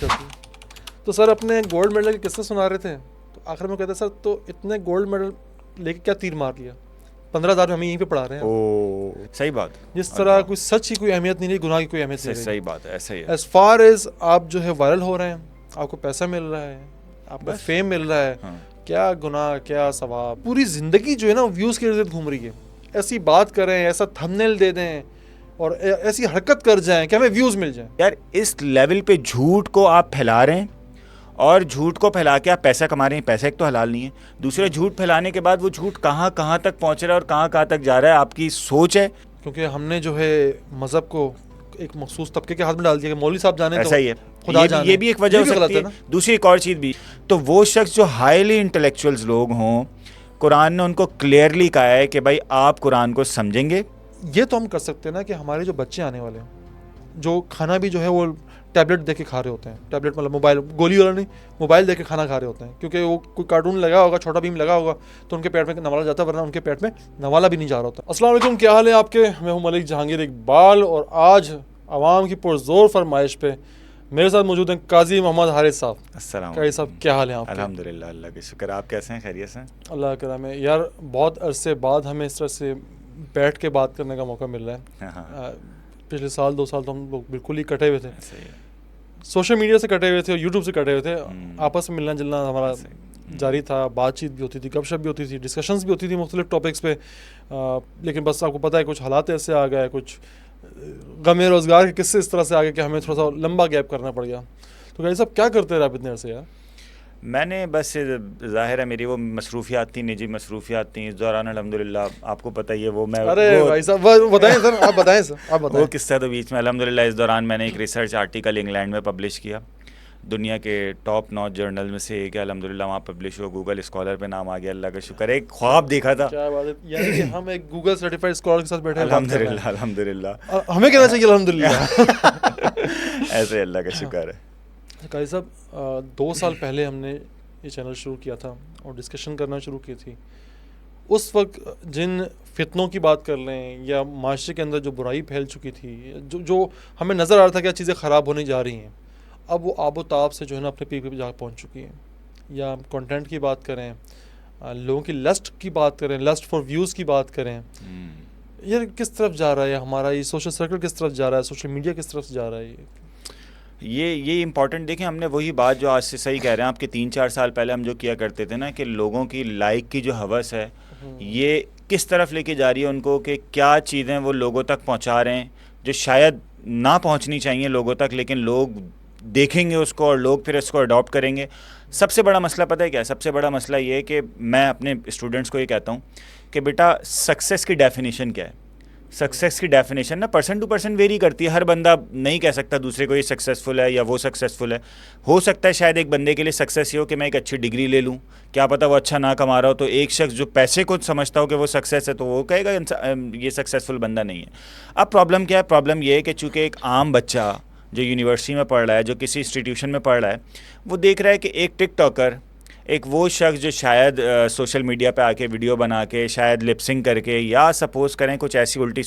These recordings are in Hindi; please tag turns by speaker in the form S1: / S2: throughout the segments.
S1: जाती है। तो सर अपने गोल्ड मेडल के किस्से सुना रहे थे, तो आखिर में कहते सर तो इतने गोल्ड मेडल लेके क्या तीर मार लिया, 15,000 में हमें यहीं पे पढ़ा रहे हैं।
S2: ओ सही बात।
S1: जिस तरह कोई सच की कोई अहमियत नहीं रही, गुनाह की कोई अहमियत नहीं रही।
S2: सही बात है, ऐसा ही है।
S1: एज फार एज आप जो है वायरल हो रहे हैं, आपको पैसा मिल रहा है, आपका फेम मिल रहा है,
S2: हाँ।
S1: क्या गुनाह क्या सवाब। पूरी जिंदगी जो है ना व्यूज के इर्द घूम रही है। ऐसी बात करें, ऐसा थंबनेल दे दें और ऐसी हरकत कर जाएं कि हमें व्यूज मिल जाएं।
S2: यार इस लेवल पे झूठ को आप फैला रहे हैं और झूठ को फैला के आप पैसा कमा रहे हैं। पैसा एक तो हलाल नहीं है, दूसरे झूठ फैलाने के बाद वो झूठ कहाँ कहाँ तक पहुँच रहा है और कहाँ कहाँ तक जा रहा है, आपकी सोच है।
S1: क्योंकि हमने जो है मजहब को एक मखसूस तबके के हाथ में डाल दिया कि मौलवी साहब जाने
S2: ऐसा
S1: तो
S2: ही है।
S1: खुदा जाने।
S2: ये भी एक वजह हो सकती है। दूसरी एक और चीज़ भी, तो वो शख्स जो हाईली इंटेलेक्चुअल्स लोग हों, कुरान ने उनको क्लियरली कहा है कि भाई आप कुरान को समझेंगे।
S1: ये तो हम कर सकते हैं ना कि हमारे जो बच्चे आने वाले हैं, जो खाना भी जो है वो टैबलेट दे के खा रहे होते हैं। टैबलेट मतलब मोबाइल, गोली वाला नहीं, मोबाइल दे के खाना खा रहे होते हैं, क्योंकि वो कोई कार्टून लगा होगा, छोटा भीम लगा होगा, तो उनके पेट में नवाला जाता है, वरना उनके पेट में नवाला भी नहीं जा रहा होता। अस्सलाम वालेकुम, क्या हाल है आपके? मैं हूं मलिक जहांगीर इकबाल और आज आवाम की पुरजोर फरमाइश पे मेरे साथ मौजूद हैं काजी मोहम्मद हारिस साहब।
S2: अस्सलाम
S1: काजी साहब, क्या हाल है आपके?
S2: अल्हम्दुलिल्लाह, अल्लाह के शुक्र। आप कैसे हैं? खैरियत से?
S1: अल्लाह का करम है। यार बहुत अरसे बाद हमें इस तरह से बैठ के बात करने का मौका मिल रहा है।
S2: हाँ।
S1: पिछले साल 2 साल तो हम लोग बिल्कुल ही कटे हुए थे,
S2: सही है।
S1: सोशल मीडिया से कटे हुए थे और यूट्यूब से कटे हुए थे। आपस में मिलना जुलना हमारा जारी था, बातचीत भी होती थी, गपशप भी होती थी, डिस्कशंस भी होती थी मुख्तलिफ टॉपिक्स पे। लेकिन बस आपको पता है कुछ हालात ऐसे आ गए, कुछ गमे रोज़गार के किस्से इस तरह से आ गए कि हमें थोड़ा सा लंबा गैप करना पड़ गया। तो भाई साहब क्या करते रहे आप इतने अरसे यार?
S2: मैंने बस ज़ाहिर है मेरी वो मसरूफियात थी, निजी मसरूफियात थी इस दौरान। अल्हम्दुलिल्लाह आपको पता ही है वो मैं
S1: अरे भाई साहब बताएं सर, आप बताएं सर, आप बताएं।
S2: वो किस्सा तो बीच में अल्हम्दुलिल्लाह इस दौरान मैंने एक रिसर्च आर्टिकल इंग्लैंड में पब्लिश किया, दुनिया के टॉप नॉच जर्नल में से एक है। अल्हम्दुलिल्लाह वहाँ पब्लिश हुआ, गूगल स्कॉलर पे नाम आ गया, अल्लाह का शुक्र है। एक ख्वाब देखा था।
S1: क्या बात है, यानी कि हम एक गूगल सर्टिफाइड स्कॉलर के साथ बैठे हैं।
S2: अल्हम्दुलिल्लाह, अल्हम्दुलिल्लाह।
S1: हमें कहना चाहिए अल्हम्दुलिल्लाह।
S2: ऐसे अल्लाह का शुक्र है।
S1: काजी साहब 2 साल पहले हमने ये चैनल शुरू किया था और डिस्कशन करना शुरू की थी। उस वक्त जिन फितनों की बात कर लें या माशरे के अंदर जो बुराई फैल चुकी थी, जो हमें नज़र आ रहा था कि चीज़ें ख़राब होने जा रही हैं, अब वो आबो ताब से जो है ना अपने पीक पे जा पहुँच चुकी हैं। या कंटेंट की बात करें, लोगों की लस्ट की बात करें, लस्ट फॉर व्यूज़ की बात करें, यार किस तरफ जा रहा है हमारा ये सोशल सर्कल, किस तरफ जा रहा है सोशल मीडिया, किस तरफ जा रहा है
S2: ये इम्पॉर्टेंट। देखें, हमने वही बात जो आज से सही कह रहे हैं आपके 3-4 साल पहले हम जो किया करते थे ना, कि लोगों की लाइक की जो हवस है ये किस तरफ लेके जा रही है उनको, कि क्या चीज़ें वो लोगों तक पहुंचा रहे हैं जो शायद ना पहुंचनी चाहिए लोगों तक, लेकिन लोग देखेंगे उसको और लोग फिर इसको अडॉप्ट करेंगे। सबसे बड़ा मसला पता है क्या है? सबसे बड़ा मसला ये है कि मैं अपने स्टूडेंट्स को ये कहता हूँ कि बेटा सक्सेस की डेफिनेशन क्या है। सक्सेस की डेफिनेशन ना पर्सन टू पर्सन वेरी करती है। हर बंदा नहीं कह सकता दूसरे को ये सक्सेसफुल है या वो सक्सेसफुल है। हो सकता है शायद एक बंदे के लिए सक्सेस ये हो कि मैं एक अच्छी डिग्री ले लूँ, क्या पता वो अच्छा ना कमा रहा हो, तो एक शख्स जो पैसे को समझता हो कि वो सक्सेस है तो वो कहेगा ये सक्सेसफुल बंदा नहीं है। अब प्रॉब्लम क्या है? प्रॉब्लम ये है कि चूँकि एक आम बच्चा जो यूनिवर्सिटी में पढ़ रहा है, जो किसी इंस्टीट्यूशन में पढ़ रहा है, वो देख रहा है कि एक टिकटॉकर, एक वो शख्स जो शायद सोशल मीडिया पे आके वीडियो बना के, शायद लिपसिंग करके, या सपोज़ करें कुछ ऐसी उल्टे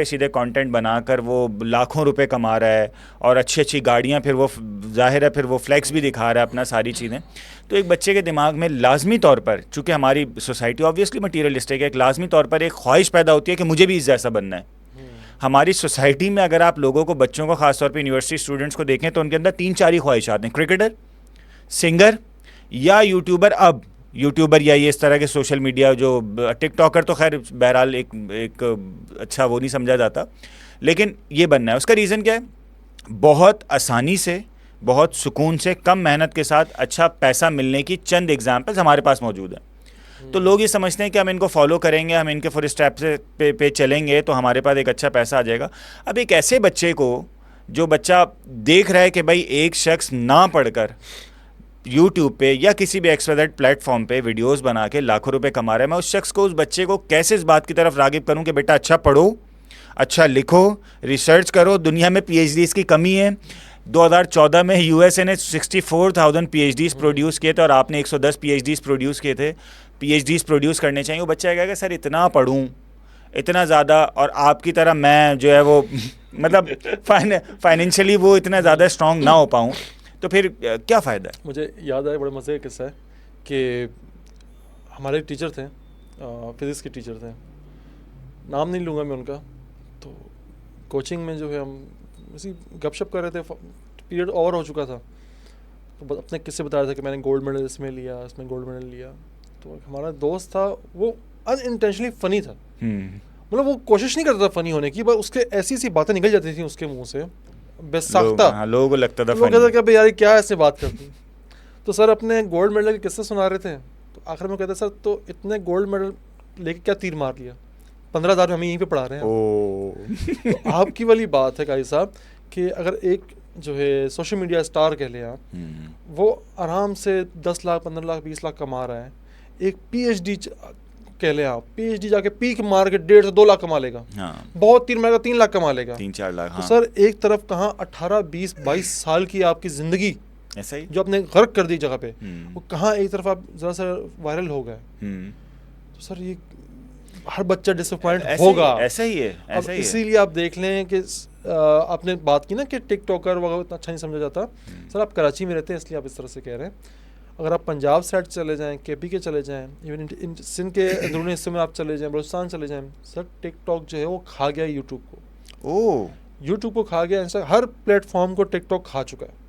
S2: सीधे कंटेंट बनाकर वो लाखों रुपए कमा रहा है और अच्छी अच्छी गाड़ियाँ, फिर वो ज़ाहिर है फिर वो फ्लैक्स भी दिखा रहा है अपना सारी चीज़ें। तो एक बच्चे के दिमाग में लाजमी तौर पर, चूँकि हमारी सोसाइटी ऑब्वियसली मटीरियलिस्टिक है, एक लाजमी तौर पर एक ख्वाहिश पैदा होती है कि मुझे भी इस जैसा बनना है। हमारी सोसाइटी में अगर आप लोगों को, बच्चों को, ख़ासतौर पर यूनिवर्सिटी स्टूडेंट्स को देखें तो उनके अंदर 3-4 ही ख्वाहिशात हैं: क्रिकेटर, सिंगर या यूट्यूबर। अब यूट्यूबर या ये इस तरह के सोशल मीडिया, जो टिकटॉकर तो खैर बहरहाल एक अच्छा वो नहीं समझा जाता, लेकिन ये बनना है। उसका रीज़न क्या है? बहुत आसानी से, बहुत सुकून से, कम मेहनत के साथ अच्छा पैसा मिलने की चंद एग्जाम्पल्स हमारे पास मौजूद हैं। तो लोग ये समझते हैं कि हम इनको फॉलो करेंगे, हम इनके फुट स्टेप पे चलेंगे तो हमारे पास एक अच्छा पैसा आ जाएगा। अब एक ऐसे बच्चे को, जो बच्चा देख रहा है कि भाई एक शख्स ना पढ़कर यूट्यूब पे या किसी भी एक्सवाइजेड प्लेटफॉर्म पे वीडियोस बना के लाखों रुपए कमा रहा है, मैं उस शख्स को, उस बच्चे को कैसे इस बात की तरफ रागिब करूं कि बेटा अच्छा पढ़ो, अच्छा लिखो, रिसर्च करो। दुनिया में पीएचडीज़ की कमी है। 2014 में यूएसए ने 64,000 पीएचडीज़ प्रोड्यूस किए थे और आपने 110 पीएचडीज़ प्रोड्यूस किए थे। पीएचडीज़ प्रोड्यूस करने चाहिए। वो बच्चा कहेगा सर इतना पढ़ूँ, इतना ज़्यादा, और आपकी तरह मैं जो है वो मतलब फाइनेंशियली वो इतना ज़्यादा स्ट्रांग ना हो पाऊँ, तो फिर क्या फ़ायदा है?
S1: मुझे याद आया, बड़े मज़े का किस्सा है कि हमारे एक टीचर थे, फिज़िक्स के टीचर थे, नाम नहीं लूँगा मैं उनका। तो कोचिंग में जो है हम इसी गपशप कर रहे थे, पीरियड ओवर हो चुका था, तो अपने किस्से बता रहा था कि मैंने गोल्ड मेडल इसमें लिया, इसमें गोल्ड मेडल लिया। तो हमारा दोस्त था, वो अनइंटेंशनली फ़नी था, मतलब वो कोशिश नहीं करता था फ़नी होने की, बस उसके ऐसी सी बातें निकल जाती थी उसके मुंह से बेसाख्ता।
S2: लोगों को लगता था
S1: लोग कहता कि भाई यार क्या ऐसे बात करती। तो सर अपने गोल्ड मेडल के किस्से सुना रहे थे, तो आखिर में कहते सर तो इतने गोल्ड मेडल लेके क्या तीर मार लिया, 15,000 में हम यहीं पे पढ़ा रहे हैं। तो आपकी वाली बात है काजी साहब कि अगर एक जो है सोशल मीडिया स्टार कह लें आप, वो आराम से 10 लाख 15 लाख 20 लाख कमा रहा है, एक PhD कह लें आप, PhD जाके पीक मार के 1.5 से 2 लाख कमा लेगा, बहुत तीर मारेगा 3 लाख कमा लेगा,
S2: 3-4 लाख।
S1: तो सर एक तरफ कहाँ 18 20 22 साल की आपकी ज़िंदगी
S2: ऐसा ही
S1: जो आपने गर्क कर दी जगह पे, वो कहाँ एक तरफ आप ज़रा सा वायरल हो गए। तो सर ये हर बच्चा डिसअपॉइंट होगा,
S2: ऐसा ही है, ऐसा ही है।
S1: इसीलिए आप देख लें कि आपने बात की ना कि टिकटॉकर वगैरह इतना अच्छा नहीं समझा जाता। सर आप कराची में रहते हैं इसलिए आप इस तरह से कह रहे हैं, अगर आप पंजाब साइड चले जाएं, KP के चले जाएं, इवन सिंध के अंदरूनी हिस्से में आप चले जाएं, बलूचिस्तान चले जाएं, सर टिकटॉक जो है वो खा गया यूट्यूब को। यूट्यूब को खा गया, हर प्लेटफॉर्म को टिकटॉक खा चुका है।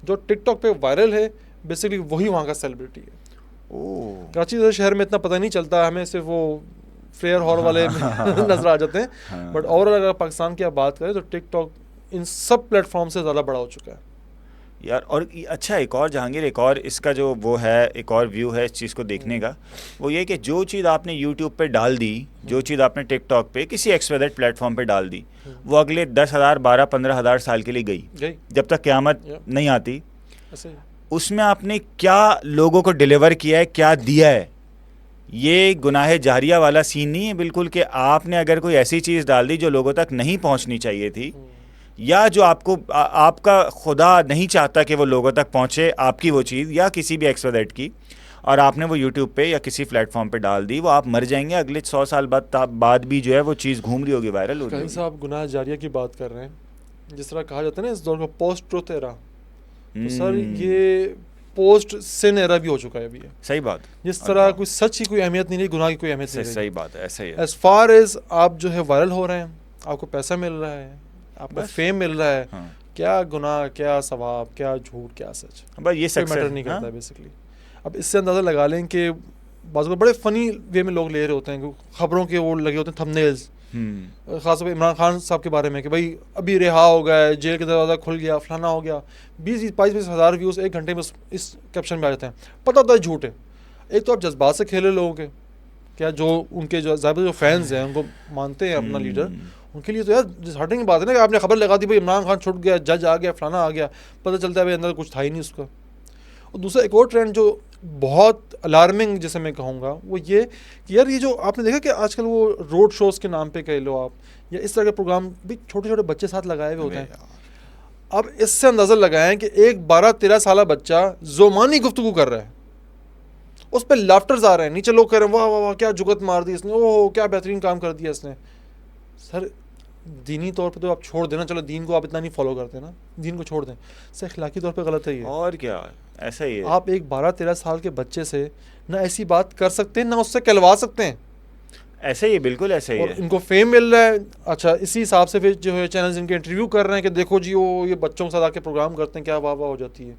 S1: जो टिकटॉक पे वायरल है बेसिकली वही वहाँ का सेलिब्रिटी है। कराची जैसे शहर में इतना पता नहीं चलता, हमें सिर्फ वो फ्लेयर हॉर वाले नजर आ जाते हैं, बट ओवरऑल अगर पाकिस्तान की आप बात करें तो टिकटॉक इन सब प्लेटफॉर्म से ज़्यादा बड़ा हो चुका है
S2: यार। और अच्छा एक और जहांगीर, एक और इसका जो वो है, एक और व्यू है इस चीज़ को देखने का, वो ये कि जो चीज़ आपने यूट्यूब पे डाल दी, जो चीज़ आपने टिकटॉक पे किसी एक्सवाइजेड प्लेटफॉर्म पे डाल दी, वो अगले 10,000 12 15,000 साल के लिए गई, जब तक क़यामत नहीं आती। उसमें आपने क्या लोगों को डिलीवर किया है, क्या दिया है, ये गुनाह जारिया वाला सीन नहीं है बिल्कुल, कि आपने अगर कोई ऐसी चीज़ डाल दी जो लोगों तक नहीं पहुंचनी चाहिए थी, या जो आपको आपका खुदा नहीं चाहता कि वो लोगों तक पहुंचे आपकी वो चीज़, या किसी भी एक्सवाइजेड की, और आपने वो यूट्यूब पे या किसी प्लेटफॉर्म पे डाल दी, वो आप मर जाएंगे, अगले 100 साल बाद भी जो है वो चीज़ घूम रही होगी, वायरल हो रही होगी।
S1: साहब गुनाह जारिया की बात कर रहे हैं, जिस तरह कहा जाता है ना इस दौर को पोस्ट ट्रुथ एरा, तो सर ये पोस्ट सिन एरा भी हो चुका है अभी।
S2: सही बात।
S1: जिस तरह कोई सच की कोई अहमियत नहीं रही, गुनाह की कोई अहमियत नहीं रही।
S2: सही बात है, ऐसा ही है।
S1: एज फार एज आप जो है वायरल हो रहे हैं, आपको पैसा मिल रहा है, आपको फेम मिल रहा है, क्या गुनाह, क्या सवाब, क्या झूठ, क्या सच,
S2: बस ये सक्सेस
S1: मैटर नहीं करता बेसिकली। अब इससे अंदाज़ा लगा लें कि बाज़ बड़े फ़नी वे में लोग ले रहे होते हैं, खबरों के वो लगे होते हैं थंबनेल्स, खासतौर पर इमरान खान साहब के बारे में कि भाई अभी रिहा हो गया, जेल का दरवाज़ा खुल गया, फलाना हो गया, 20-22 हज़ार व्यूज़ 1 घंटे में इस कैप्शन में आ जाते हैं। पता होता है झूठ है। एक तो आप जज्बात से खेले लोगों के, क्या जो उनके जो फैंस हैं उनको मानते हैं अपना लीडर, उनके लिए तो यार डिसहार्टनिंग की बात है ना कि आपने खबर लगा दी भाई इमरान खान छुट गया, जज आ गया, फलाना आ गया, पता चलता है भाई अंदर कुछ था ही नहीं उसका। और दूसरा एक और ट्रेंड जो बहुत अलार्मिंग जिसे मैं कहूँगा वो ये कि यार ये जो आपने देखा कि आजकल वो रोड शोज़ के नाम पे कह लो आप, या इस तरह के प्रोग्राम भी छोटे छोटे बच्चे साथ लगाए हुए होते हैं। अब इससे अंदाज़ा लगाएं कि एक 12-13 साल बच्चा ज़ुबानी गुफ्तगू कर रहा है, उस पर लाफ्टर्स आ रहे हैं, नीचे लोग कह रहे हैं वाह वाह वाह क्या जुगत मार दी इसने, ओह क्या बेहतरीन काम कर दिया इसने। सर दीनी तौर पे तो आप छोड़ देना, चलो दीन को आप इतना नहीं फॉलो करते ना, दीन को छोड़ दें, सर अखलाकी तौर पे गलत है ये।
S2: और क्या, ऐसा ही है।
S1: आप एक 12-13 साल के बच्चे से ना ऐसी बात कर सकते हैं, ना उससे कहलवा सकते हैं।
S2: ऐसे ही, बिल्कुल ऐसे ही
S1: और
S2: है।
S1: इनको फेम मिल रहा है। अच्छा इसी हिसाब से फिर जो है चैनल्स इनके इंटरव्यू कर रहे हैं कि देखो जी वो ये बच्चों के साथ आके प्रोग्राम करते हैं, क्या वाह वाह हो जाती है।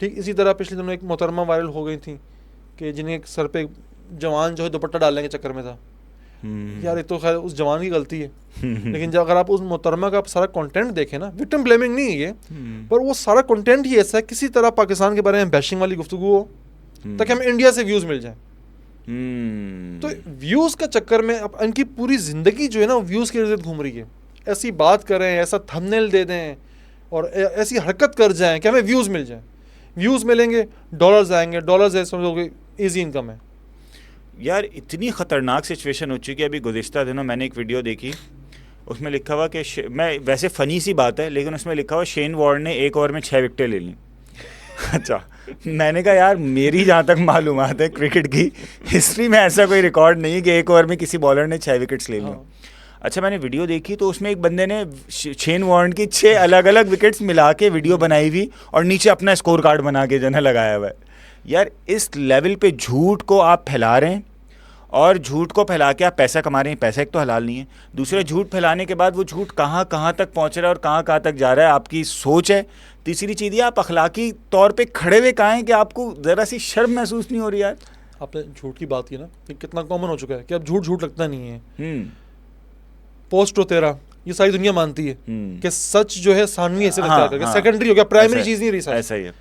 S1: ठीक इसी तरह पिछले दिनों एक मोहतरमा वायरल हो गई थी कि जिन्हें सर पे जवान जो है दुपट्टा डालने के चक्कर में था। यार ये तो खैर उस जवान की गलती है, लेकिन जब अगर आप उस मोहतरमा का सारा कंटेंट देखें ना, विक्टिम ब्लेमिंग नहीं है ये, पर वो सारा कंटेंट ही ऐसा है किसी तरह पाकिस्तान के बारे में बैशिंग वाली गुफ्तगू हो ताकि हमें इंडिया से व्यूज़ मिल जाए। तो व्यूज़ का चक्कर में अब इनकी पूरी ज़िंदगी जो है ना व्यूज़ के इर्द घूम रही है। ऐसी बात करें, ऐसा थंबनेल दे दें और ऐसी हरकत कर जाएं कि हमें व्यूज़ मिल जाएं। व्यूज़ मिलेंगे, डॉलर्स आएंगे, डॉलर्स है समझोगे ईजी इनकम है।
S2: यार इतनी ख़तरनाक सिचुएशन हो चुकी है। अभी गुज़िश्ता दिनों मैंने एक वीडियो देखी, उसमें लिखा हुआ कि मैं वैसे फ़नी सी बात है लेकिन उसमें लिखा हुआ शेन वॉर्न ने 1 ओवर में 6 विकेटें ले लीं। अच्छा, मैंने कहा यार मेरी जहाँ तक मालूमात है क्रिकेट की हिस्ट्री में ऐसा कोई रिकॉर्ड नहीं कि एक ओवर में किसी बॉलर ने 6 विकेट्स ले लिए।
S1: हाँ।
S2: अच्छा, मैंने वीडियो देखी तो उसमें एक बंदे ने शेन वॉर्न की 6 अलग अलग विकेट्स मिला के वीडियो बनाई हुई और नीचे अपना स्कोर कार्ड बना के जो है लगाया हुआ है। यार इस लेवल पे झूठ को आप फैला रहे हैं और झूठ को फैला के आप पैसा कमा रहे हैं। पैसा एक तो हलाल नहीं है, दूसरे झूठ फैलाने के बाद वो झूठ कहाँ कहाँ तक पहुँच रहा है और कहाँ कहाँ तक जा रहा है आपकी सोच है। तीसरी चीज़ ये आप अखलाकी तौर पे खड़े हुए कहाँ हैं कि आपको ज़रा सी शर्म महसूस नहीं हो रही यार।
S1: आपने झूठ की बात की ना, ये कितना कॉमन हो चुका है कि अब झूठ झूठ लगता नहीं है। पोस्ट हो तेरा, ये सारी दुनिया मानती है कि सच जो है सानवी ऐसे लगता है, सेकेंडरी हो गया, प्राइमरी चीज़ नहीं रही सच।
S2: ऐसा ही है।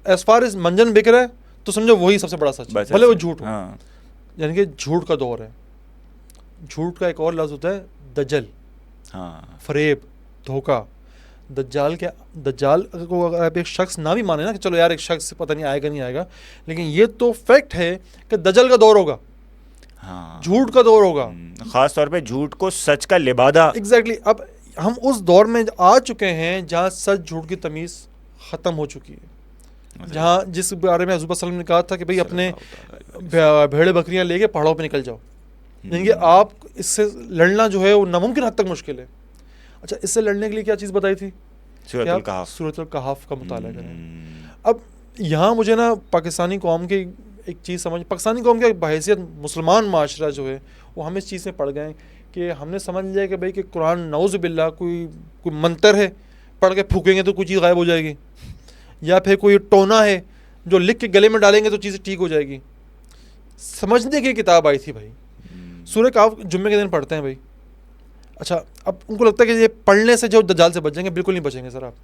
S1: एज फार एज मंजन बिक रहा है तो समझो वही सबसे बड़ा सच है, भले वो झूठ हो। यानी कि झूठ का दौर है। झूठ का एक और लफ्ज़ होता है दज्जल, फरेब, धोखा। दज्जाल को अगर आप एक शख्स ना भी माने ना कि चलो यार एक शख्स पता नहीं आएगा नहीं आएगा, लेकिन ये तो फैक्ट है कि दज्जल का दौर होगा, झूठ का दौर होगा,
S2: खास तौर पे झूठ को सच का लिबादा।
S1: एग्जैक्टली। अब हम उस दौर में आ चुके हैं जहाँ सच झूठ की तमीज़ ख़त्म हो चुकी है, जहाँ जिस बारे में हज़रत सल्लल्लाहु अलैहि वसल्लम ने कहा था कि भाई अपने भेड़ बकरियाँ लेके पहाड़ों पे निकल जाओ, यानी कि आप इससे लड़ना जो है वो नामुमकिन हद तक मुश्किल है। अच्छा, इससे लड़ने के लिए क्या चीज़ बताई थी? सूरतुल कहफ का मुताला करें। अब यहाँ मुझे ना पाकिस्तानी कौम की एक चीज़ समझ, पाकिस्तानी कौम की बहैसियत मुसलमान माशरा जो है वो हम इस चीज़ में पड़ गए कि हमने समझ लिया कि भाई कि कुरान नऊज़ बिल्लाह कोई मंतर है, पढ़ के फूकेंगे तो कोई चीज़ गायब हो जाएगी, या फिर कोई टोना है जो लिख के गले में डालेंगे तो चीज़ें ठीक हो जाएगी। समझने की किताब आई थी भाई। सूरह कहफ जुम्मे के दिन पढ़ते हैं भाई। अच्छा, अब उनको लगता है कि ये पढ़ने से जो दज्जाल से बचेंगे, बिल्कुल नहीं बचेंगे सर। आप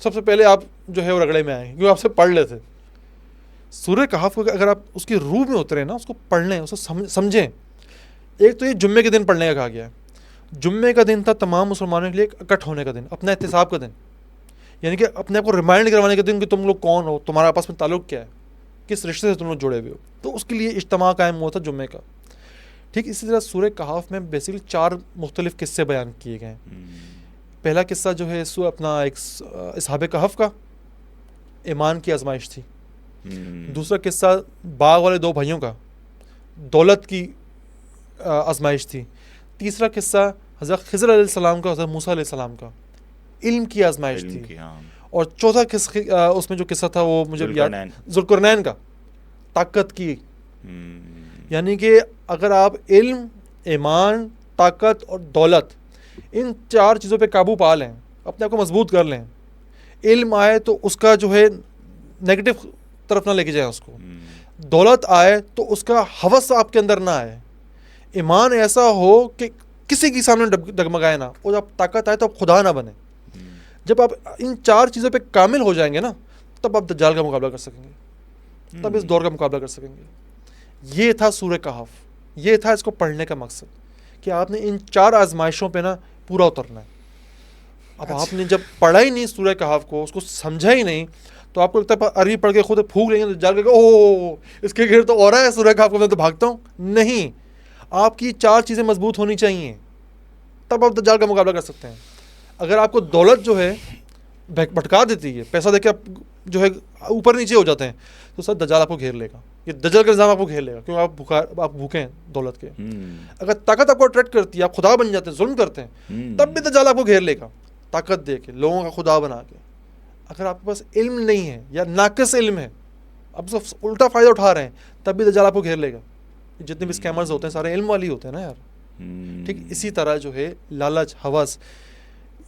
S1: सबसे पहले आप जो है वो रगड़े में आएंगे क्योंकि आपसे पढ़ लेते। सूरह कहफ को अगर आप उसकी रूह में उतरे ना, उसको पढ़ लें, उसको समझें। एक तो ये जुम्मे के दिन पढ़ने का कहा गया है। जुम्मे का दिन था तमाम मुसलमानों के लिए इकट्ठ होने का दिन, अपना एहतिसाब का दिन, यानी कि अपने आप को रिमाइंड करवाने का दिन कि तुम लोग कौन हो, तुम्हारा आपस में ताल्लुक़ क्या है, किस रिश्ते से तुम लोग जुड़े हुए हो। तो उसके लिए इज्तिमा कायम हुआ था जुम्मे का। ठीक इसी तरह सूरह कहफ में बेसिकली 4 मुख्तलिफ किस्से बयान किए गए हैं। पहला किस्सा जो है अपना एक असहाब कहफ का ईमान की आजमाइश थी। दूसरा किस्सा बाग वाले 2 भाइयों का, दौलत की आजमाइश थी। तीसरा किस्सा हज़रत खिज़र अलैहिस्सलाम का, हज़रत मूसा अलैहिस्सलाम का, इल्म की आजमाइश थी। और चौथा किस्सा उसमें जो किस्सा था वो मुझे याद, ज़ुल्करनैन का, ताकत की। यानी कि अगर आप इल्म, ईमान, ताकत और दौलत, इन 4 चीज़ों पे काबू पा लें, अपने आप को मजबूत कर लें, इल्म आए तो उसका जो है नेगेटिव तरफ ना लेके जाए उसको, दौलत आए तो उसका हवस आपके अंदर ना आए, ईमान ऐसा हो कि किसी के सामने डगमगाए ना, और जब ताकत आए तो आप खुदा ना बने। जब आप इन 4 चीज़ों पे कामिल हो जाएंगे ना, तब आप दज्जाल का मुकाबला कर सकेंगे, तब इस दौर का मुकाबला कर सकेंगे। ये था सूरह कहफ, ये था इसको पढ़ने का मकसद कि आपने इन 4 आजमाइशों पे ना पूरा उतरना है। अब आपने जब पढ़ा ही नहीं सूरह कहफ को, उसको समझा ही नहीं, तो आपको लगता है अरबी पढ़ के खुद फूक लेंगे, दज्जाल कहेगा ओह इसके घेर तो और है सूरह कहफ को, मैं तो भागता हूँ। नहीं, आपकी 4 चीज़ें मजबूत होनी चाहिए, तब आप दज्जाल का मुकाबला कर सकते हैं। अगर आपको दौलत जो है भटका देती है, पैसा देके आप जो है ऊपर नीचे हो जाते हैं, तो सर दज्जाल आपको घेर लेगा, ये दज्जाल का निज़ाम आपको घेर लेगा, क्योंकि आप भूखे हैं दौलत के। अगर ताकत आपको अट्रैक्ट करती है, आप खुदा बन जाते हैं, जुल्म करते हैं, तब भी दज्जाल आपको घेर लेगा, ताकत दे के, लोगों का खुदा बना के। अगर आपके पास इल्म नहीं है या नाकिस इल्म है, आप सब उल्टा फ़ायदा उठा रहे हैं, तब भी दज्जाल आपको घेर लेगा। जितने भी स्कैमर्स होते हैं सारे इल्म वाली होते हैं ना यार। ठीक इसी तरह जो है लालच, हवस,